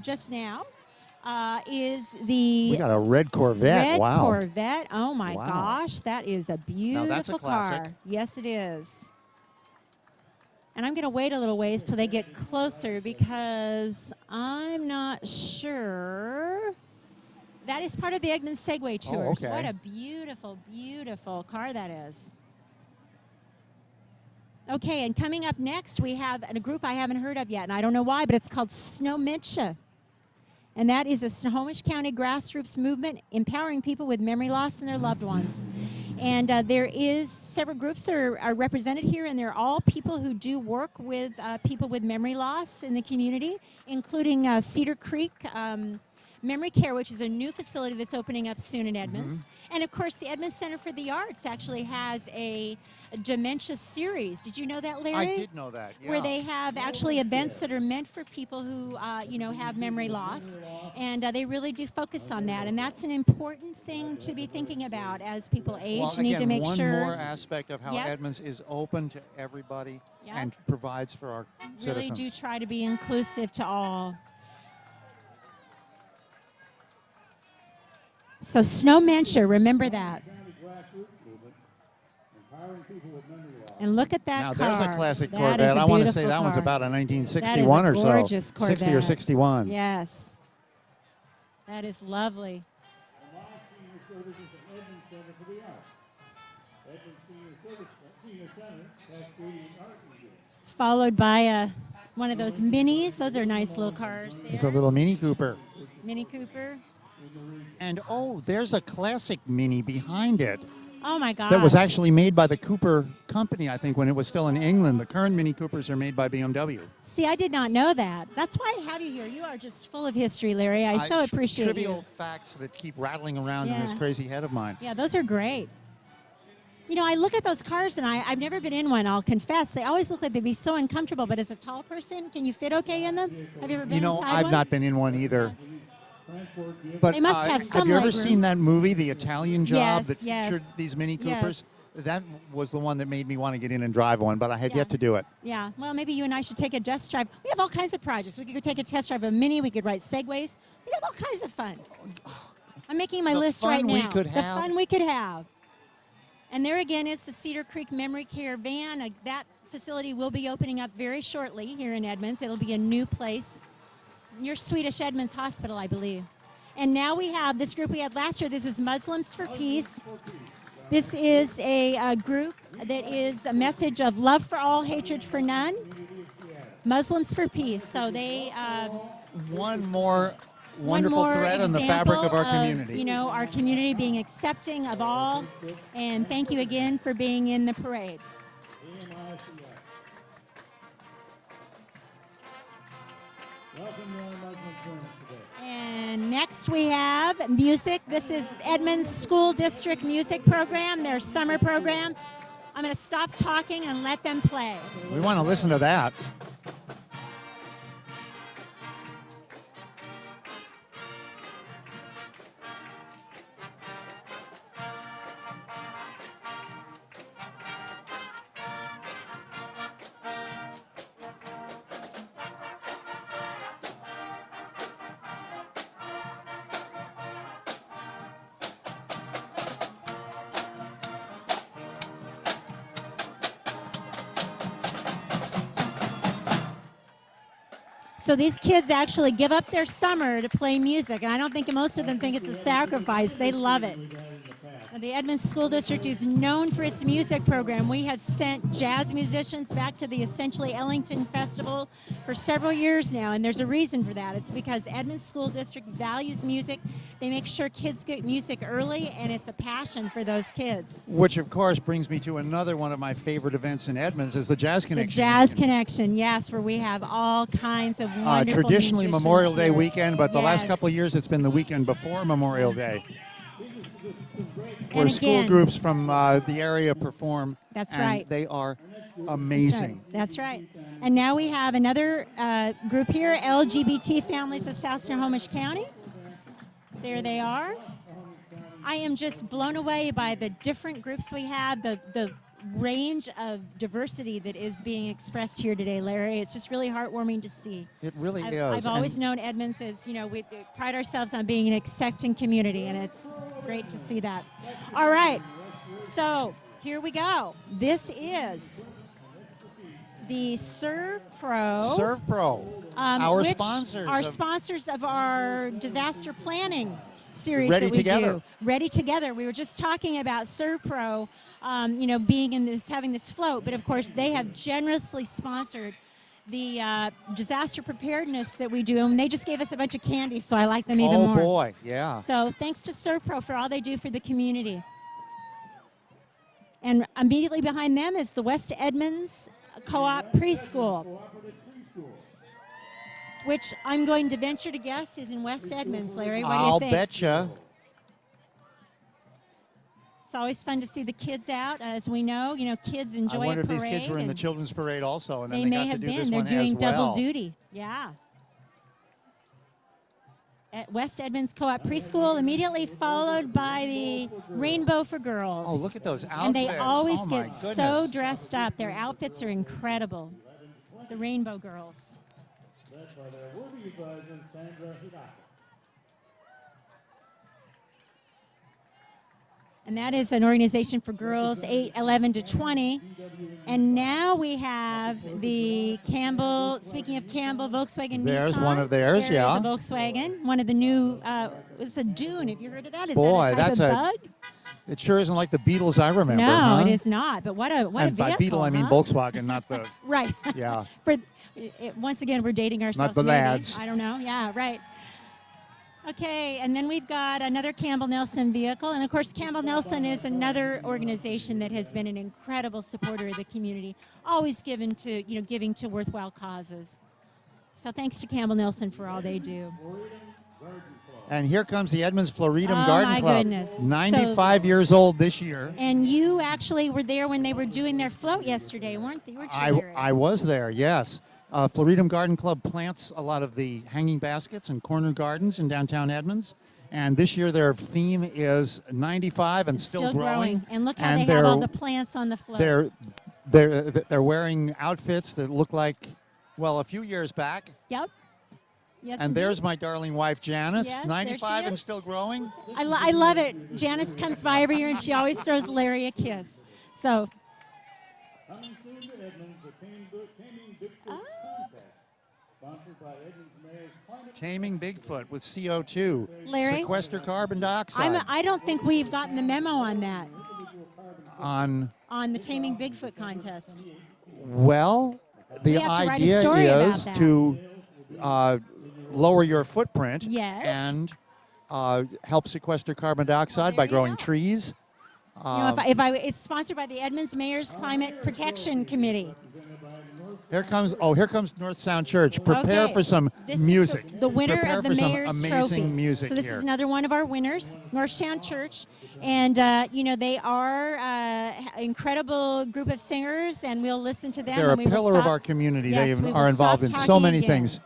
just now, is the We got a red Corvette. red Wow. Corvette. Oh my Wow. gosh, that is a beautiful that's a classic. car. Yes, it is. And I'm going to wait a little ways till they get closer, because I'm not sure. That is part of the Edmonds Segway Tours. okay. What a beautiful, beautiful car that is. Okay, and coming up next, we have a group I haven't heard of yet, and I don't know why, but it's called Snohomish. And that is a Snohomish County grassroots movement empowering people with memory loss and their loved ones. And there is several groups that are represented here, and they're all people who do work with people with memory loss in the community, including Cedar Creek Memory Care, which is a new facility that's opening up soon in Edmonds. And of course, the Edmonds Center for the Arts actually has a dementia series. Did you know that, Larry? I did know that. Yeah. Where they have actually events that are meant for people who, have memory loss, and they really do focus on that. And that's an important thing to be thinking about as people age. Well, You need again, to make one sure more aspect of how Yep. Edmonds is open to everybody Yep. and provides for our really citizens. do try to be inclusive to all. So Snowmanshire, remember that. And look at that now, car. there's a classic That Corvette. is a I want to say beautiful that one's car. about a That is 1961 a or so. gorgeous Corvette. 60 or 61. Yes. That is lovely. The Moss Senior Services at Edmonds Center for the Arts. Edmonds Senior Center, Cascade Art Museum. Followed by one of those minis. Those are nice little cars there. It's a little Mini Cooper. Mini Cooper. And, oh, there's a classic Mini behind it. Oh, my gosh. That was actually made by the Cooper Company, I think, when it was still in England. The current Mini Coopers are made by BMW. See, I did not know that. That's why I have you here. You are just full of history, Larry. I so appreciate trivial you. facts that keep rattling around in this crazy head of mine. Yeah, those are great. You know, I look at those cars, and I've never been in one, I'll confess. They always look like they'd be so uncomfortable, but as a tall person, can you fit okay in them? Have you ever been inside I've one? not been in one either. But They must have some you ever legroom. seen that movie, The Italian Job, Yes, that featured yes. these Mini Yes. Coopers? That was the one that made me want to get in and drive one, but I had yet to do it. Yeah, well, maybe you and I should take a test drive. We have all kinds of projects. We could go take a test drive of a Mini. We could ride Segways. We'd have all kinds of fun. I'm making my The list fun right now. we could The have. fun we could have. And there again is the Cedar Creek Memory Care van. That facility will be opening up very shortly here in Edmonds. It'll be a new place near Swedish Edmonds Hospital, I believe. And now we have this group we had last year. This is Muslims for Peace. This is a group that is a message of love for all, hatred for none. Muslims for Peace. So they One more one wonderful more thread in the fabric of our example community. You know, our community being accepting of all. And thank you again for being in the parade. Welcome to our Muslim friends today. And next we have music. This is Edmonds School District Music Program, their summer program. I'm going to stop talking and let them play. We want to listen to that. So these kids actually give up their summer to play music, and I don't think most of them think it's a sacrifice. They love it. The Edmonds School District is known for its music program. We have sent jazz musicians back to the Essentially Ellington Festival for several years now, and there's a reason for that. It's because Edmonds School District values music. They make sure kids get music early, and it's a passion for those kids. Which, of course, brings me to another one of my favorite events in Edmonds is the Jazz Connection. The Jazz Connection, yes, where we have all kinds of wonderful traditionally musicians Memorial Day here. weekend, but the last Yes. couple of years it's been the weekend before Memorial Day. Where And school again- groups from the area perform. That's and right. They are amazing. That's right. And now we have another group here, LGBT Families of South Snohomish County. There they are. I am just blown away by the different groups we have, the range of diversity that is being expressed here today, Larry. It's just really heartwarming to see. It really is. I've always And known Edmonds as, you know, we pride ourselves on being an accepting community, and it's great to see that. All right, so here we go. This is the Serve Pro. Serve Pro, our which sponsors. are of- sponsors of our disaster planning series Ready that we Together. do. Ready Together. We were just talking about Serve Pro, you know, being in this, having this float, but of course they have generously sponsored the disaster preparedness that we do, and they just gave us a bunch of candy, so I like them even more. Oh boy, yeah. So thanks to Serve Pro for all they do for the community. And immediately behind them is the West Edmonds Co-op Preschool, which I'm going to venture to guess is in West Edmonds, Larry. What do you I'll think? betcha. It's always fun to see the kids out. As we know, you know, kids enjoy I wonder a if parade. these kids were in the and children's parade also, and then they they may got have to do been. this They're one doing as well. double duty. Yeah. At West Edmonds Co-op Preschool, immediately followed by the Rainbow for Girls. Oh, look at those outfits. And they always Oh, my get so goodness. dressed up. Their outfits are incredible. The Rainbow Girls. That's by their worthy advisor, Sandra Hidaka. And that is an organization for girls 11 to 20. And now we have the Campbell, speaking of Campbell, Volkswagen There's Nissan. one of theirs, There's yeah. a Volkswagen, one of the new, it's a Dune. Have you heard of that? Is Boy, that a type that's of bug? It sure isn't like the Beatles I remember, No, huh? it is not. But what a And vehicle, by Beetle, I mean huh? Volkswagen, not the, Right. yeah. Once again, we're dating ourselves. the maybe. lads. I don't know. Yeah, right. Okay, and then we've got another Campbell Nelson vehicle. And of course, Campbell Nelson is another organization that has been an incredible supporter of the community, always giving to worthwhile causes. So thanks to Campbell Nelson for all they do. And here comes the Edmonds Floridum Oh, Garden my Club. goodness. 95 years old this year. And you actually were there when they were doing their float yesterday, weren't you? I was there, yes. Floridum Garden Club plants a lot of the hanging baskets and corner gardens in downtown Edmonds. And this year their theme is 95 and still growing. And look how they have all the plants on the float. They're wearing outfits that look like, well, a few years back. Yep. Yes, And indeed. there's my darling wife, Janice, Yes, 95 there she and is. still growing. I love it. Janice comes by every year and she always throws Larry a kiss. So. Coming soon to Edmonds, the Taming Bigfoot contest, sponsored by Edmonds Mayor's Climate. Taming Bigfoot with CO2. Larry? Sequester carbon dioxide. I don't think we've gotten the memo on that. On the Taming Bigfoot contest. Well, the We have to write a idea story about is that. to lower your footprint Yes. and help sequester carbon dioxide by there you growing go. trees. It's sponsored by the Edmonds Mayor's Climate Protection Committee. Here comes North Sound Church. Prepare Okay. for some This music. is the winner Prepare of the for some Mayor's amazing Trophy. music So this here. is another one of our winners, North Sound Church, and they are an incredible group of singers, and we'll listen to them. They're a and we will pillar of stop- our community. Yes, They we will are involved stop in so talking many again. things.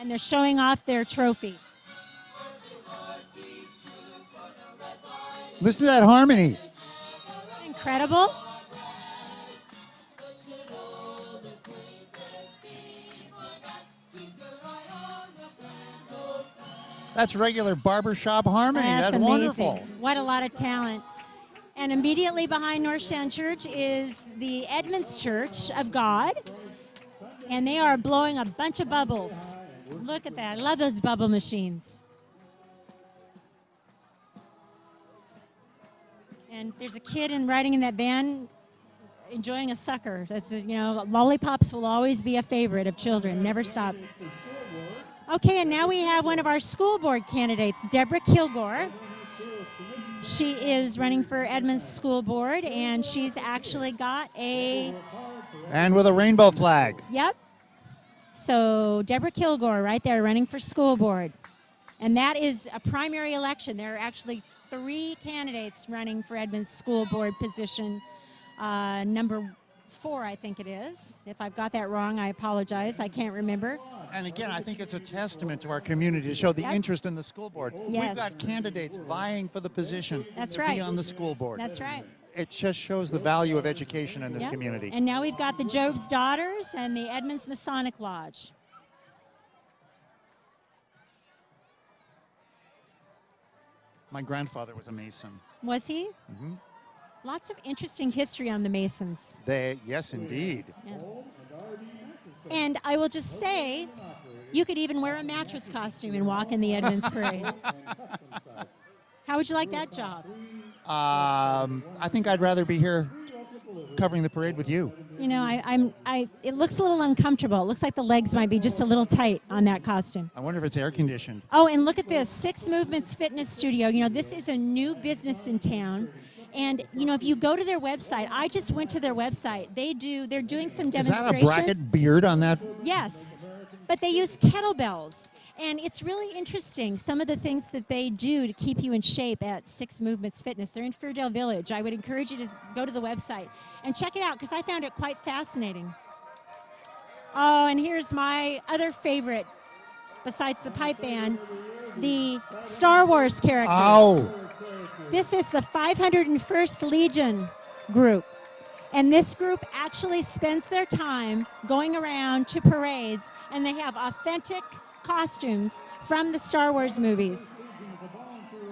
And they're showing off their trophy. Listen to that harmony. Incredible. That's regular barbershop harmony. That's amazing. wonderful. What a lot of talent. And immediately behind North Sound Church is the Edmonds Church of God. And they are blowing a bunch of bubbles. Look at that. I love those bubble machines. And there's a kid riding in that van enjoying a sucker. That's, lollipops will always be a favorite of children. Never stops. Okay, and now we have one of our school board candidates, Deborah Kilgore. She is running for Edmonds School Board, and she's actually got a... And with a rainbow flag. Yep. So Deborah Kilgore right there running for school board. And that is a primary election. There are actually 3 candidates running for Edmonds School Board position. Number 4, I think it is. If I've got that wrong, I apologize. I can't remember. And again, I think it's a testament to our community to show the interest in the school board. Yes. We've got candidates vying for the position That's to right. be on the school board. That's right. It just shows the value of education in this Yep. community. And now we've got the Job's Daughters and the Edmonds Masonic Lodge. My grandfather was a Mason. Was he? Mm-hmm. Lots of interesting history on the Masons. Yes, indeed. Yeah. And I will just say, you could even wear a mattress costume and walk in the Edmonds Parade. How would you like that job? I think I'd rather be here covering the parade with you. It looks a little uncomfortable. It looks like the legs might be just a little tight on that costume. I wonder if it's air conditioned. Oh, and look at this, 6 Movements Fitness Studio. This is a new business in town. And, if you go to their website, I just went to their website. They're doing some Is demonstrations. that a Brackett beard on that? Yes, but they use kettlebells. And it's really interesting, some of the things that they do to keep you in shape at 6 Movements Fitness. They're in Fairdale Village. I would encourage you to go to the website and check it out because I found it quite fascinating. Oh, and here's my other favorite, besides the pipe band. the Star Wars characters. Oh. This is the 501st Legion group. And this group actually spends their time going around to parades, and they have authentic costumes from the Star Wars movies.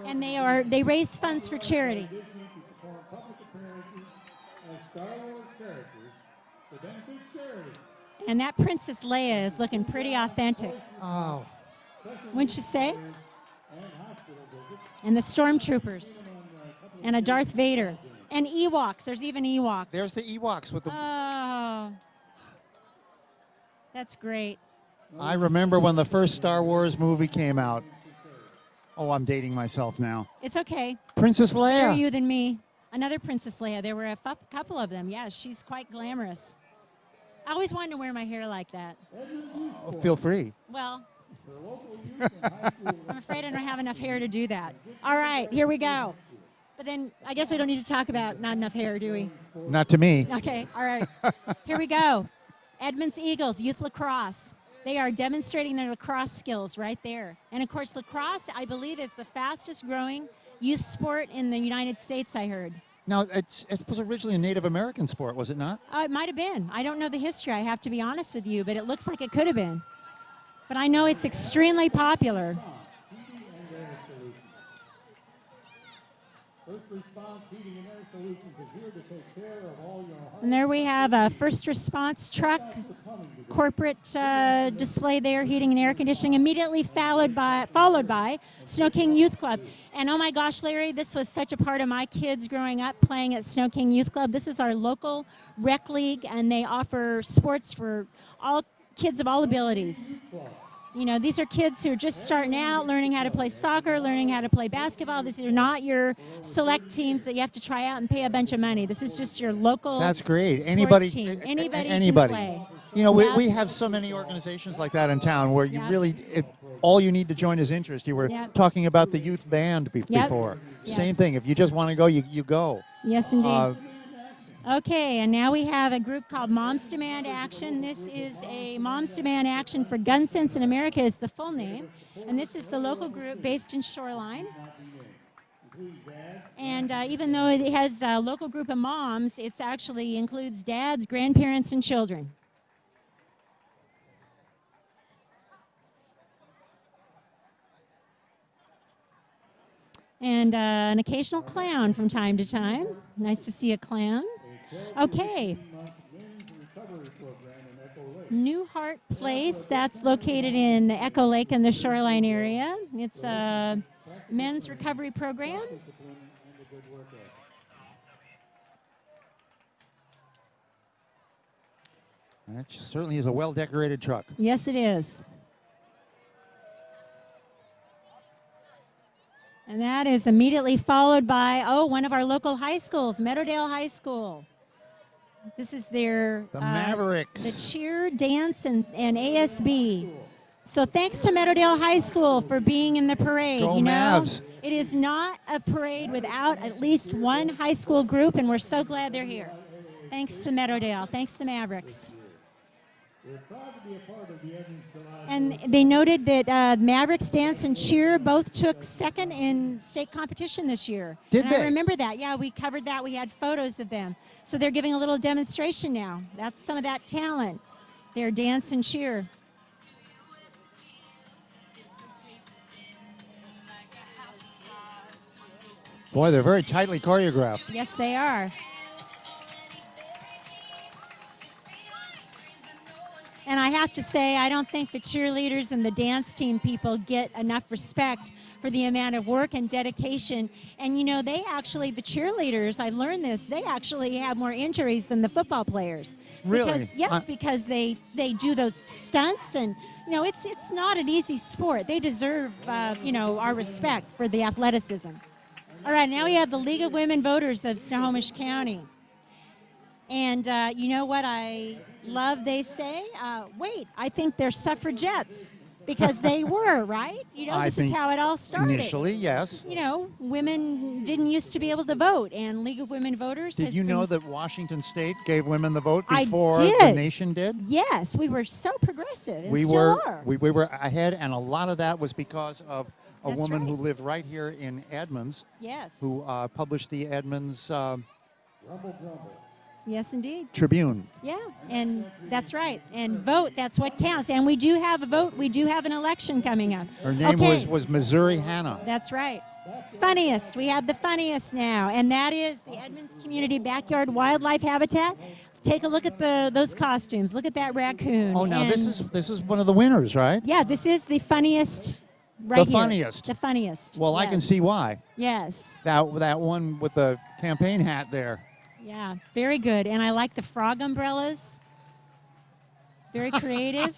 And they raise funds for charity. And that Princess Leia is looking pretty authentic. Oh. Wouldn't you say? And the stormtroopers. And a Darth Vader. And Ewoks. There's even Ewoks. There's the Ewoks with the... Oh. That's great. I remember when the first Star Wars movie came out. Oh, I'm dating myself now. It's okay. Princess Leia. Better you than me. Another Princess Leia. There were a couple of them. Yeah, she's quite glamorous. I always wanted to wear my hair like that. Oh, feel free. Well, I'm afraid I don't have enough hair to do that. All right, here we go. But then I guess we don't need to talk about not enough hair, do we? Not to me. Okay, all right. Here we go. Edmonds Eagles, youth lacrosse. They are demonstrating their lacrosse skills right there. And of course, lacrosse, I believe, is the fastest growing youth sport in the United States, I heard. Now, it was originally a Native American sport, was it not? It might have been. I don't know the history, I have to be honest with you, but it looks like it could have been. But I know it's extremely popular. And there we have a first response truck, corporate display there, heating and air conditioning, immediately followed by Snow King Youth Club. And oh my gosh, Larry, this was such a part of my kids growing up playing at Snow King Youth Club. This is our local rec league, and they offer sports for all kids of all abilities. You know, these are kids who are just starting out, learning how to play soccer, learning how to play basketball. These are not your select teams that you have to try out and pay a bunch of money. This is just your local That's great. sports Anybody, team. Anybody can play. You know, we have so many organizations like that in town where you really, all you need to join is interest. You were talking about the youth band before. Same thing. If you just want to go, you go. Yes, indeed. Okay, and now we have a group called Moms Demand Action. This is a Moms Demand Action for Gun Sense in America is the full name. And this is the local group based in Shoreline. And even though it has a local group of moms, it actually includes dads, grandparents, and children. And an occasional clown from time to time. Nice to see a clown. Okay. Newhart Place, that's located in Echo Lake in the Shoreline area. It's a men's recovery program. That certainly is a well-decorated truck. Yes, it is. And that is immediately followed by, one of our local high schools, Meadowdale High School. This is their the Mavericks. The cheer, dance, and ASB. So thanks to Meadowdale High School for being in the parade. Go you know, Mavs. It is not a parade without at least one high school group, and we're so glad they're here. Thanks to Meadowdale. Thanks to the Mavericks. And they noted that Mavericks Dance and Cheer both took second in state competition this year. Did they? I remember that. Yeah, we covered that. We had photos of them. So they're giving a little demonstration now. That's some of that talent. Their dance and cheer. Boy, they're very tightly choreographed. Yes, they are. And I have to say, I don't think the cheerleaders and the dance team people get enough respect for the amount of work and dedication. And, you know, they actually, the cheerleaders, I learned this, they actually have more injuries than the football players. Really? Because, yes, because they do those stunts. And, you know, it's not an easy sport. They deserve, you know, our respect for the athleticism. All right, now we have the League of Women Voters of Snohomish County. And you know what I love they say? Wait, I think they're suffragettes because they were, right? You know, this is how it all started. Initially, yes. You know, women didn't used to be able to vote, and League of Women Voters. Did you know that Washington State gave women the vote I before did. the nation did? Yes, we were so progressive, and We still were are. we were ahead, and a lot of that was because of a That's woman who right. lived right here in Edmonds, Yes. who published the Edmonds Rumble, grumble. Yes, indeed. Tribune. Yeah, and that's right. And vote, that's what counts. And we do have a vote. We do have an election coming up. Her name Okay. was Missouri Hannah. That's right. Funniest. We have the funniest now, and that is the Edmonds Community Backyard Wildlife Habitat. Take a look at those costumes. Look at that raccoon. Oh, now And this is one of the winners, right? yeah, this is the funniest right The here. funniest. The funniest. Well, I can Yes. see why. Yes. That one with the campaign hat there. Yeah, very good. And I like the frog umbrellas. Very creative.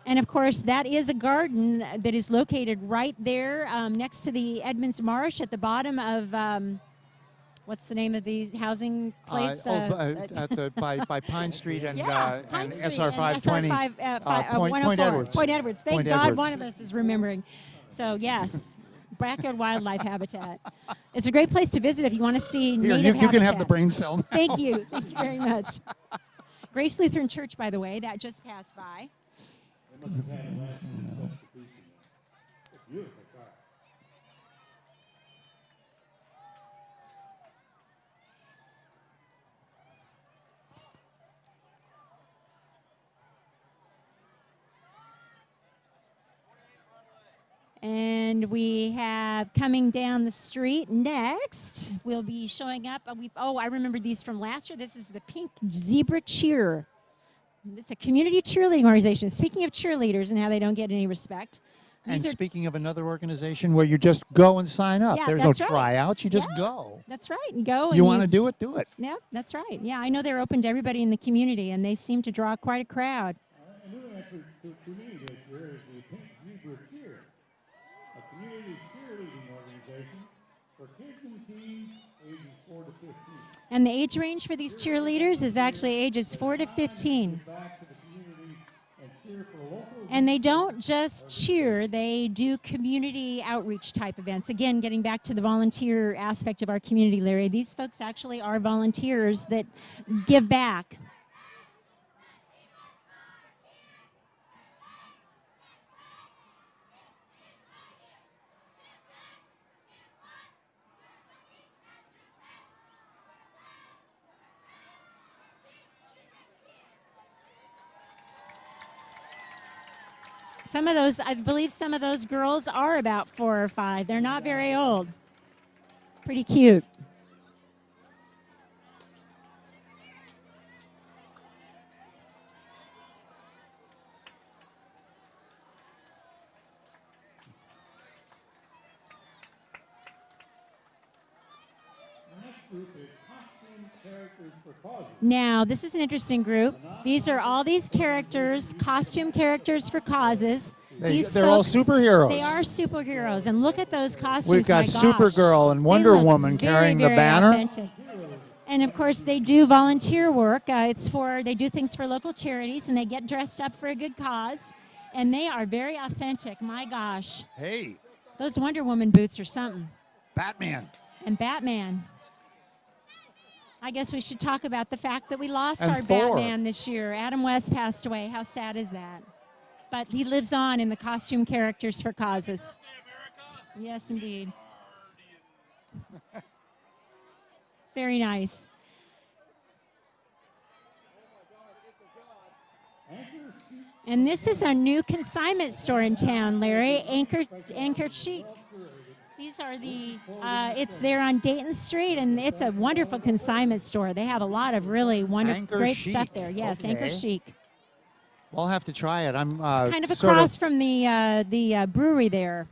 And of course, that is a garden that is located right there next to the Edmonds Marsh at the bottom of, what's the name of the housing place? By Pine Street and, yeah, Pine and Street SR 520. Point 104. Edwards. Point Edwards. Thank Point God Edwards. one of us is remembering. So, yes, Brackett Wildlife Habitat. It's a great place to visit if you want to see Here, native you can have the habitat. brain cell. now. Thank you. Thank you very much. Grace Lutheran Church, by the way, that just passed by. They must have had a last name substitution. It's a beautiful car. And we have coming down the street next, we'll be showing up. I remember these from last year. This is the Pink Zebra Cheer. It's a community cheerleading organization. Speaking of cheerleaders and how they don't get any respect. And These are, speaking of another organization where you just go and sign up. Yeah, There's no that's right. tryouts. You just Yeah. go. that's right. And go. And You want to do it, do it. Yeah, that's right. Yeah, I know they're open to everybody in the community, and they seem to draw quite a crowd. And moving on to me this year is the Pink Zebra Cheer, a community cheerleading organization for kids and teens ages 4 to 15. And the age range for these cheerleaders is actually ages 4 to 15. Back to the community and cheer for local. And they don't just cheer, they do community outreach type events. Again, getting back to the volunteer aspect of our community, Larry, these folks actually are volunteers that give back. Some of those, I believe some of those girls are about 4 or 5. They're not very old. Pretty cute. The next group is costume characters for causes. Now, this is an interesting group. These are all these characters, costume characters for causes. They're all superheroes. They are superheroes. And look at those costumes. We've got my gosh. Supergirl and They Wonder look Woman very, carrying the very banner. authentic. And of course, they do volunteer work. They do things for local charities, and they get dressed up for a good cause. And they are very authentic. My gosh, Hey, those Wonder Woman boots are something. Batman. And Batman. I guess we should talk about the fact that we lost And our Thor. Batman this year. Adam West passed away. How sad is that? But he lives on in the costume characters for causes. Yes, indeed. Very nice. And this is a new consignment store in town, Larry. Anchor Chic. These are it's there on Dayton Street, and it's a wonderful consignment store. They have a lot of really wonderful, Anchor great Chic. stuff there. Yes, Anchor Okay. Chic. We'll have to try it. I'm It's kind of sort across from the brewery there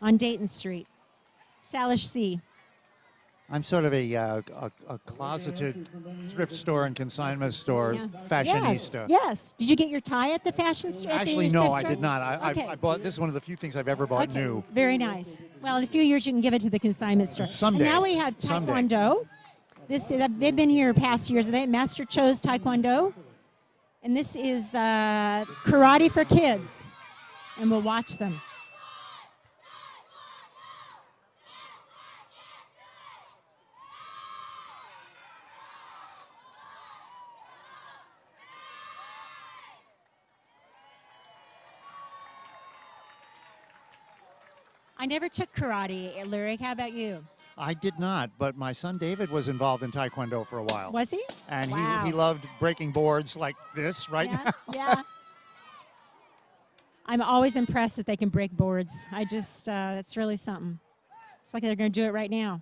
on Dayton Street. Salish Sea. I'm sort of a closeted thrift store and consignment store fashionista. Yes. Did you get your tie at the fashion store? Actually, no, I did not. Okay. I bought this is one of the few things I've ever bought Okay, new. very nice. Well, in a few years you can give it to the consignment store. Someday. And now we have Someday. Taekwondo. They've been here past years. Master Cho's Taekwondo. And this is karate for kids. And we'll watch them. I never took karate, Lyric. How about you? I did not, but my son David was involved in Taekwondo for a while. Was he? And wow. he loved breaking boards like this right now. Yeah. I'm always impressed that they can break boards. I just, it's really something. It's like they're going to do it right now.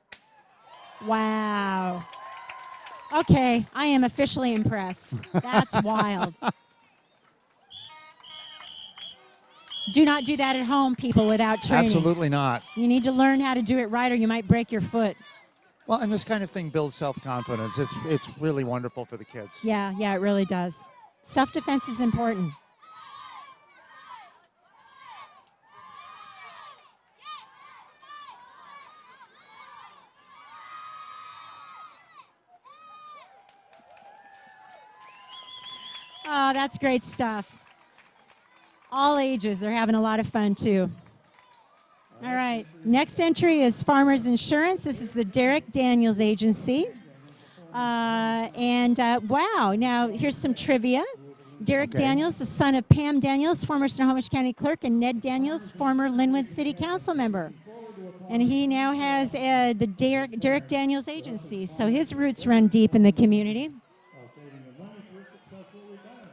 Wow. Okay, I am officially impressed. That's wild. Do not do that at home, people, without training. Absolutely not. You need to learn how to do it right or you might break your foot. Well, and this kind of thing builds self-confidence. It's really wonderful for the kids. Yeah, it really does. Self-defense is important. Oh, that's great stuff. All ages, they're having a lot of fun too. All right, next entry is Farmers Insurance. This is the Derek Daniels Agency. Wow, now here's some trivia. Derek Daniels, the son of Pam Daniels, former Snohomish County Clerk, and Ned Daniels, former Linwood City Council member. And he now has the Derek Daniels Agency, so his roots run deep in the community.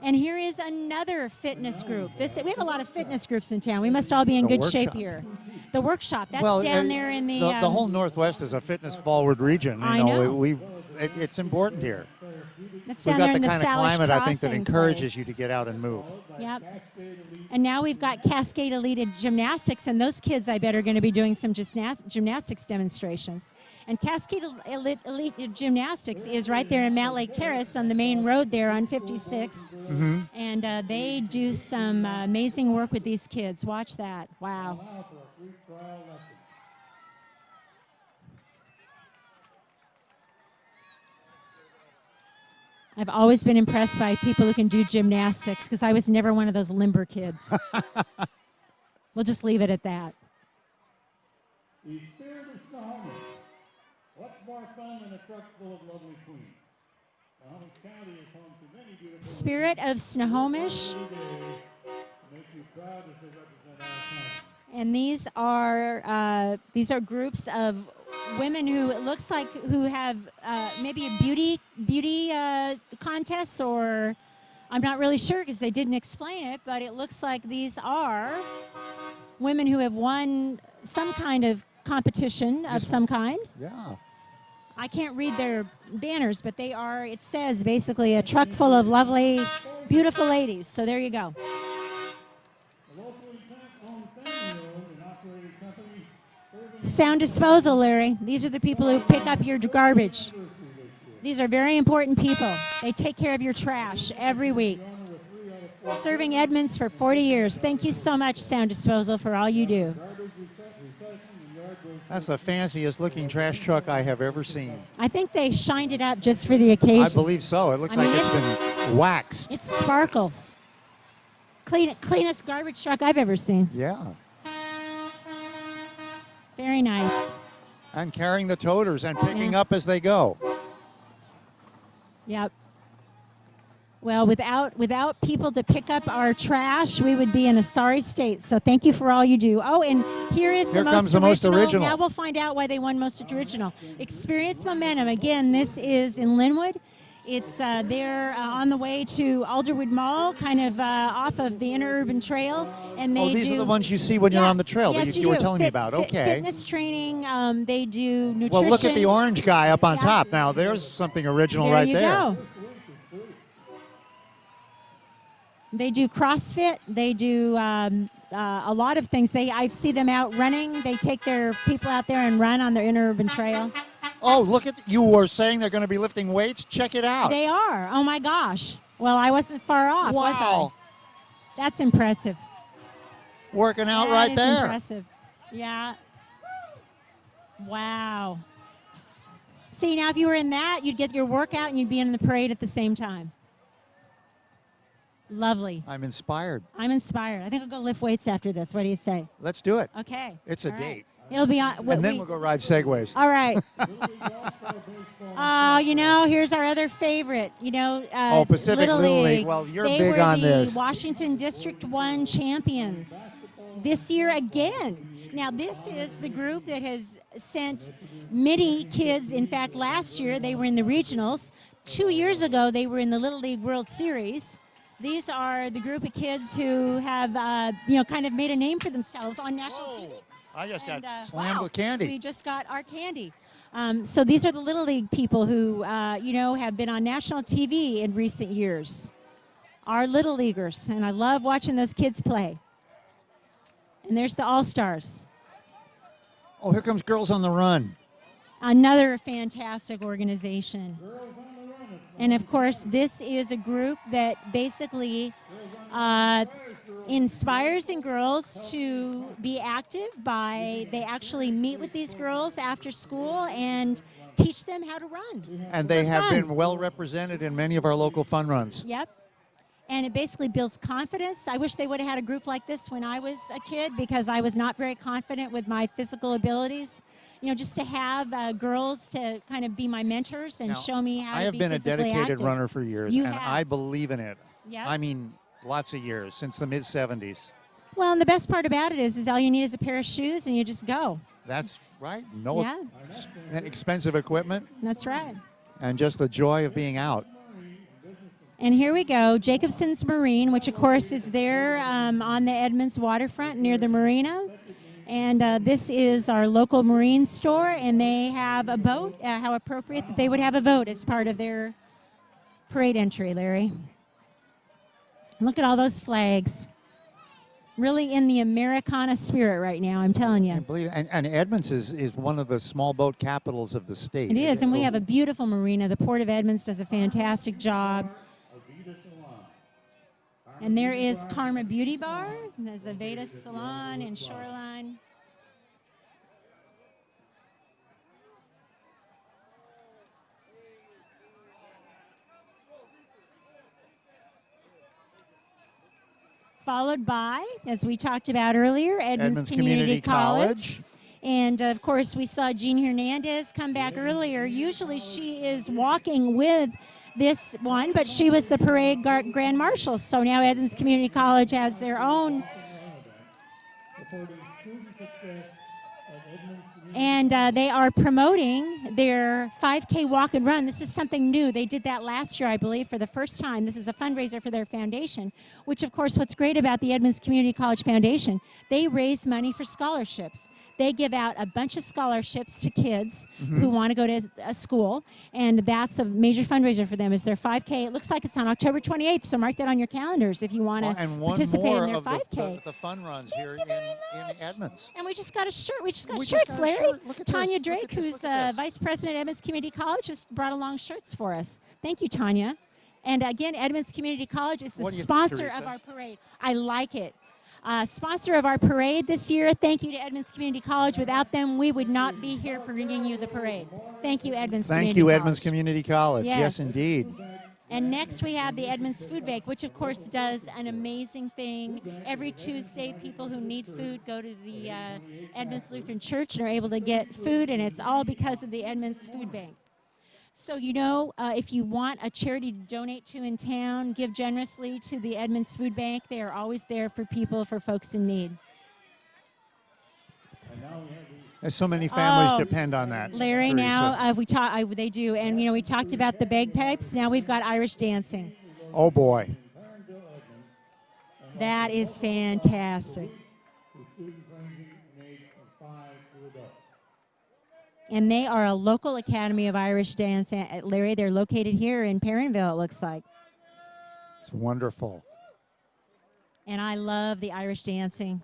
And here is another fitness group. We have a lot of fitness groups in town. We must all be in good shape here. The workshop, that's down there in the whole Northwest is a fitness-forward region. I know. It's important here. That's We've down got there the in kind of Salish climate, I think, that Crossing encourages place. you to get out and move. Yep. And now we've got Cascade Elite Gymnastics, and those kids, I bet, are going to be doing some gymnastics demonstrations. And Cascade Elite Gymnastics is right there in Mount Lake Terrace on the main road there on 56. Mm-hmm. And they do some amazing work with these kids. Watch that. Wow. I've always been impressed by people who can do gymnastics because I was never one of those limber kids. We'll just leave it at that. The spirit of Snohomish. What's more fun than a truck full of lovely queens? Snohomish County is home to many beautiful Spirit of Snohomish. Make you proud as they represent our county. And these are groups of women who it looks like who have maybe a beauty contests, or I'm not really sure because they didn't explain it, but it looks like these are women who have won some kind of competition of some kind. Yeah. I can't read their banners, but they are, it says basically a truck full of lovely, beautiful ladies. So there you go. Sound disposal, Larry. These are the people who pick up your garbage. These are very important people. They take care of your trash every week. Serving Edmonds for 40 years. Thank you so much, Sound Disposal, for all you do. That's the fanciest looking trash truck I have ever seen. I think they shined it up just for the occasion. I believe so. It looks like it's been waxed. It sparkles. Cleanest garbage truck I've ever seen. Yeah. Very nice. And carrying the toters and picking up as they go. Yep. Well, without people to pick up our trash, we would be in a sorry state. So thank you for all you do. Oh, and here comes the most original. Now we'll find out why they won most original. Experience Momentum. Again, this is in Linwood. It's they're on the way to Alderwood Mall, kind of off of the interurban trail, and they these are the ones you see when you're on the trail yes, that you were telling me about. Okay. Fitness training. They do nutrition. Well, look at the orange guy up on top. Now there's something original there right you there. Go. They do CrossFit. They do a lot of things. I see them out running. They take their people out there and run on their interurban trail. Oh, look at, you were saying they're going to be lifting weights? Check it out. They are. Oh, my gosh. Well, I wasn't far off, was I? That's impressive. Working out that right is there. Impressive. Yeah. Wow. See, now if you were in that, you'd get your workout and you'd be in the parade at the same time. Lovely. I'm inspired. I'm inspired. I think I'll go lift weights after this. What do you say? Let's do it. Okay. It's a date. It'll be on. And then we'll go ride Segways. All right. Here's our other favorite. Pacific Little League. Well, you're they big were on the this. Washington District 1 champions this year again. Now, this is the group that has sent many kids. In fact, last year they were in the regionals. 2 years ago, they were in the Little League World Series. These are the group of kids who have, kind of made a name for themselves on national TV. I just got slammed with candy. We just got our candy. So these are the Little League people who, have been on national TV in recent years. Our Little Leaguers, and I love watching those kids play. And there's the All-Stars. Oh, here comes Girls on the Run. Another fantastic organization. And, of course, this is a group that basically inspires in girls to be active they actually meet with these girls after school and teach them how to run. And they have been well represented in many of our local fun runs. Yep. And it basically builds confidence. I wish they would have had a group like this when I was a kid because I was not very confident with my physical abilities. Just to have girls to kind of be my mentors and show me how to be physically active. I have been a dedicated runner for years, and I believe in it. Yep. I mean, lots of years, since the mid-'70s. Well, and the best part about it is all you need is a pair of shoes and you just go. That's right. No expensive equipment. That's right. And just the joy of being out. And here we go, Jacobson's Marine, which of course is there on the Edmonds waterfront near the marina. And this is our local marine store, and they have a boat. How appropriate that they would have a vote as part of their parade entry, Larry. Look at all those flags. Really in the Americana spirit right now, I'm telling you. I believe it. And Edmonds is one of the small boat capitals of the state. It is, and we have a beautiful marina. The Port of Edmonds does a fantastic job. And there is Karma Beauty Bar. There's a Veda Salon and Shoreline. Followed by, as we talked about earlier, Edmonds Community College. And, of course, we saw Jean Hernandez come back earlier. Usually she is walking with this one, but she was the parade grand marshal. So now Edmonds Community College has their own. And they are promoting their 5K walk and run. This is something new. They did that last year, I believe, for the first time. This is a fundraiser for their foundation, which, of course, what's great about the Edmonds Community College Foundation, they raise money for scholarships. They give out a bunch of scholarships to kids who want to go to a school, and that's a major fundraiser for them. Is their 5K? It looks like it's on October 28th, so mark that on your calendars if you want to participate in their 5K. The fun runs here in Edmonds. And we just got a shirt. We just got shirts, Larry. Tanya this. Drake, who's Vice President at Edmonds Community College, just brought along shirts for us. Thank you, Tanya. And again, Edmonds Community College is the sponsor of our parade. I like it. Sponsor of our parade this year. Thank you to Edmonds Community College. Without them, we would not be here bringing you the parade. Thank you, Edmonds Community College. Thank you, Edmonds Community College. Yes, indeed. And next we have the Edmonds Food Bank, which of course does an amazing thing. Every Tuesday, people who need food go to the Edmonds Lutheran Church and are able to get food, and it's all because of the Edmonds Food Bank. So, if you want a charity to donate to in town, give generously to the Edmonds Food Bank. They are always there for folks in need. There's so many families depend on that. Larry, Teresa. now they do. And, we talked about the bagpipes. Now we've got Irish dancing. Oh, boy. That is fantastic. And they are a local Academy of Irish Dance. Larry, they're located here in Perrinville, it looks like. It's wonderful. And I love the Irish dancing.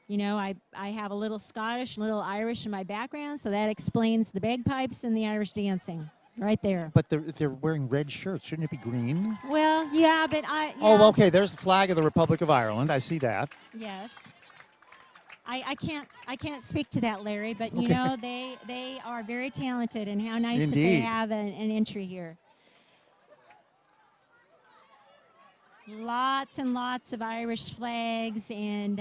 I have a little Scottish, a little Irish in my background, so that explains the bagpipes and the Irish dancing right there. But they're wearing red shirts. Shouldn't it be green? Well, yeah, but Oh, okay. There's the flag of the Republic of Ireland. I see that. Yes. I can't speak to that, Larry, but they are very talented, and how nice that they have an entry here. Lots and lots of Irish flags and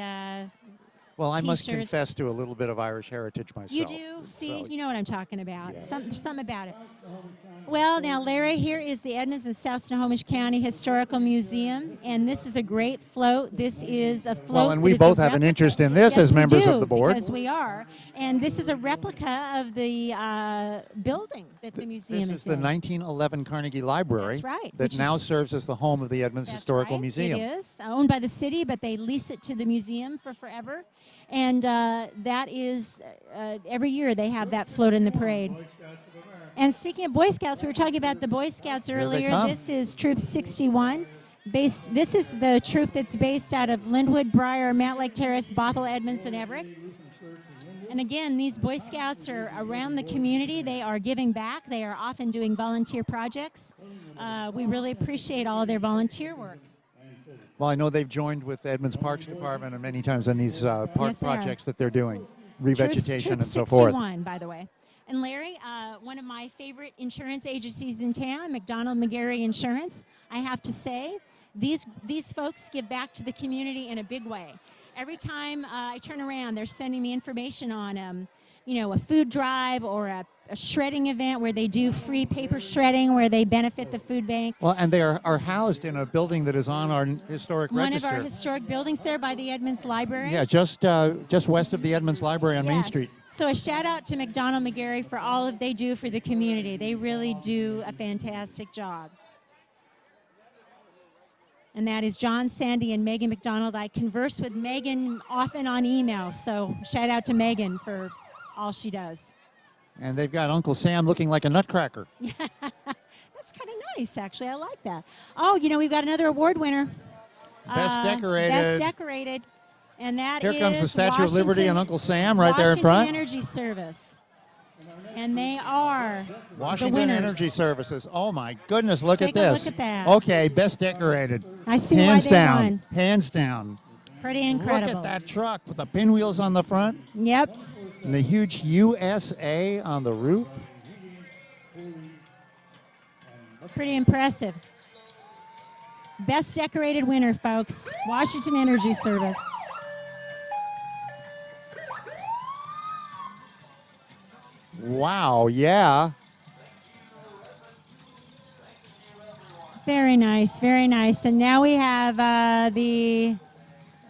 well, I must T-shirts. confess to a little bit of Irish heritage myself. You do? See, So, you know what I'm talking about. Yes. Something about it. Well, now, Larry, here is the Edmonds and South Snohomish County Historical Museum, and this is a great float. This is a float. well, and we that is a both have an replica. interest in this Yes, as we members do, of the board. because we are. And this is a replica of the building that the museum This is the in. 1911 Carnegie Library. That's right, That which now is- serves as the home of the Edmonds That's Historical right, Museum. It is owned by the city, but they lease it to the museum for forever. And that is, every year they have that float in the parade. And speaking of Boy Scouts, we were talking about the Boy Scouts they earlier. come. This is Troop 61. This is the troop that's based out of Linwood, Briar, Mount Lake Terrace, Bothell, Edmonds, and Everett. And again, these Boy Scouts are around the community. They are giving back. They are often doing volunteer projects. We really appreciate all of their volunteer work. Well, I know they've joined with the Edmonds Parks Department and many times on these park Yes, they are. projects that they're doing, revegetation Troop and so 61, forth. by the way. And Larry, one of my favorite insurance agencies in town, McDonald McGarry Insurance, I have to say, these folks give back to the community in a big way. Every time I turn around, they're sending me information on, a food drive or a shredding event where they do free paper shredding where they benefit the food bank. Well, and they are housed in a building that is on our historic One register. of our historic buildings there by the Edmonds Library. Yeah, just west of the Edmonds Library on Main Yes. Street. So a shout out to McDonald McGarry for all that they do for the community. They really do a fantastic job. And that is John Sandy and Megan McDonald. I converse with Megan often on email, so shout out to Megan for all she does. And they've got Uncle Sam looking like a nutcracker. That's kind of nice, actually. I like that. Oh, we've got another award winner. Best decorated. Best decorated. And that Here is comes the Statue of Liberty Washington- and Uncle Sam right there in Washington front. Energy Service. And they are the Washington winners. Energy Services. Oh my goodness, look Take at a this. look at that. Okay, best decorated. I see Hands why they down. won. Hands down. Pretty incredible. Look at that truck with the pinwheels on the front Yep. and the huge USA on the roof. Pretty impressive. Best decorated winner, folks. Washington Energy Service. Wow, yeah. Very nice, very nice. And now we have the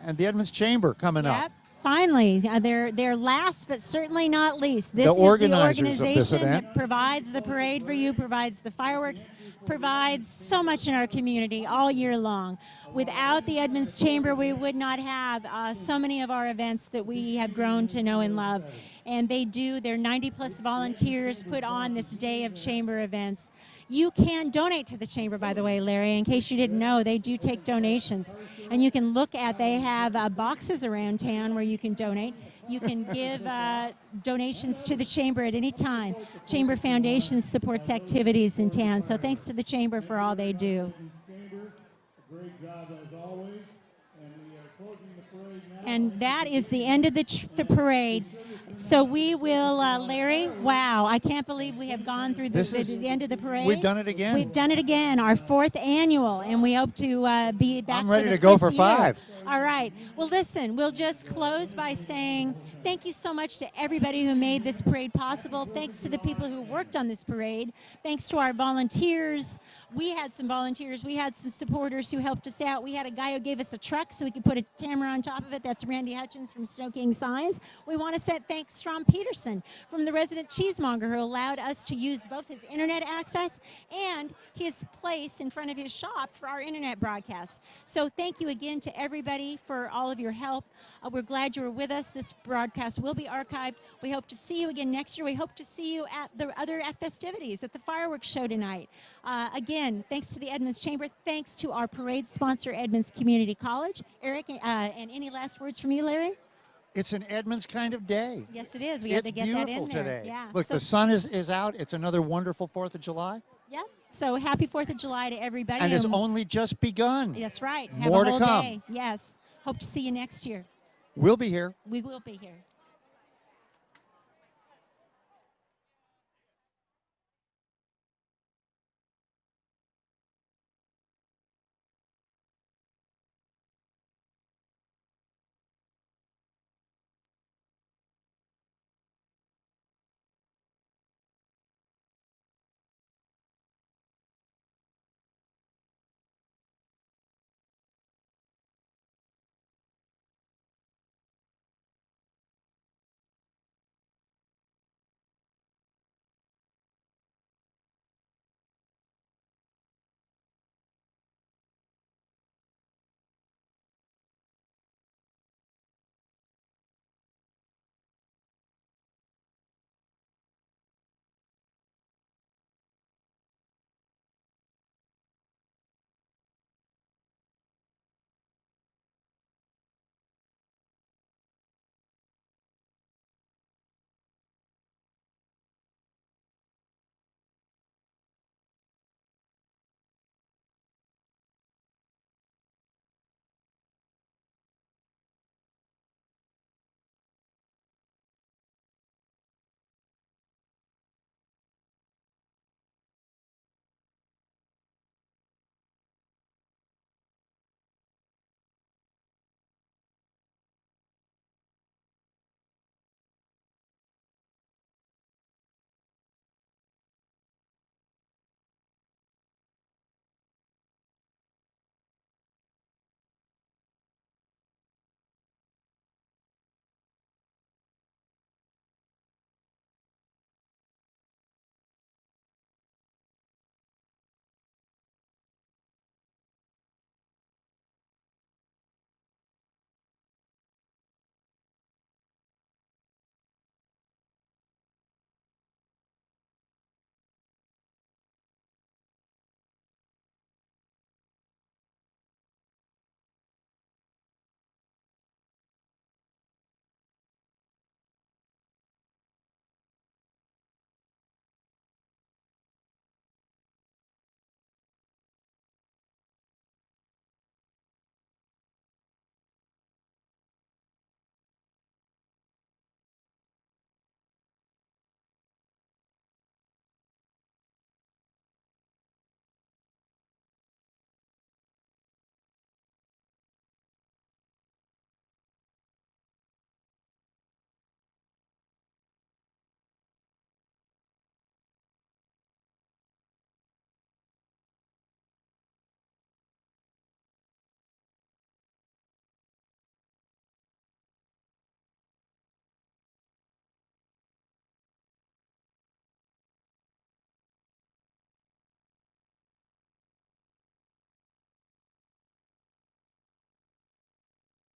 And the Edmonds Chamber coming up. Yep. Finally, they're last but certainly not least. This The is the organizers of this organization event. that provides the parade for you, provides the fireworks, provides so much in our community all year long. Without the Edmonds Chamber, we would not have so many of our events that we have grown to know and love. And they do, their 90-plus volunteers put on this day of chamber events. You can donate to the chamber, by the way, Larry. In case you didn't know, they do take donations. And you can look at, they have boxes around town where you can donate. You can give donations to the chamber at any time. Chamber Foundation supports activities in town. So thanks to the chamber for all they do. Great job as always. And we are closing the parade now. And that is the end of the parade. So we will, Larry, wow, I can't believe we have gone through the end of the parade. We've done it again. We've done it again, our 4th annual, and we hope to be back. I'm ready for the to go 5th for year. 5. All right. Well, listen, we'll just close by saying thank you so much to everybody who made this parade possible. Thanks to the people who worked on this parade. Thanks to our volunteers. We had some volunteers. We had some supporters who helped us out. We had a guy who gave us a truck so we could put a camera on top of it. That's Randy Hutchins from Snow King Signs. We want to say thanks to Strom Peterson from the Resident Cheesemonger who allowed us to use both his internet access and his place in front of his shop for our internet broadcast. So thank you again to everybody for all of your help. We're glad you were with us. This broadcast will be archived. We hope to see you again next year. We hope to see you at the other festivities, at the fireworks show tonight. Again, thanks to the Edmonds Chamber. Thanks to our parade sponsor, Edmonds Community College. Eric, and any last words from you, Larry? It's an Edmonds kind of day. Yes, it is. We had to get that in there. It's beautiful today. Yeah. Look, So- the sun is out. It's another wonderful 4th of July. Yep. So happy 4th of July to everybody. And it's only just begun. That's right. Have More a to whole come. day. Yes. Hope to see you next year. We'll be here. We will be here.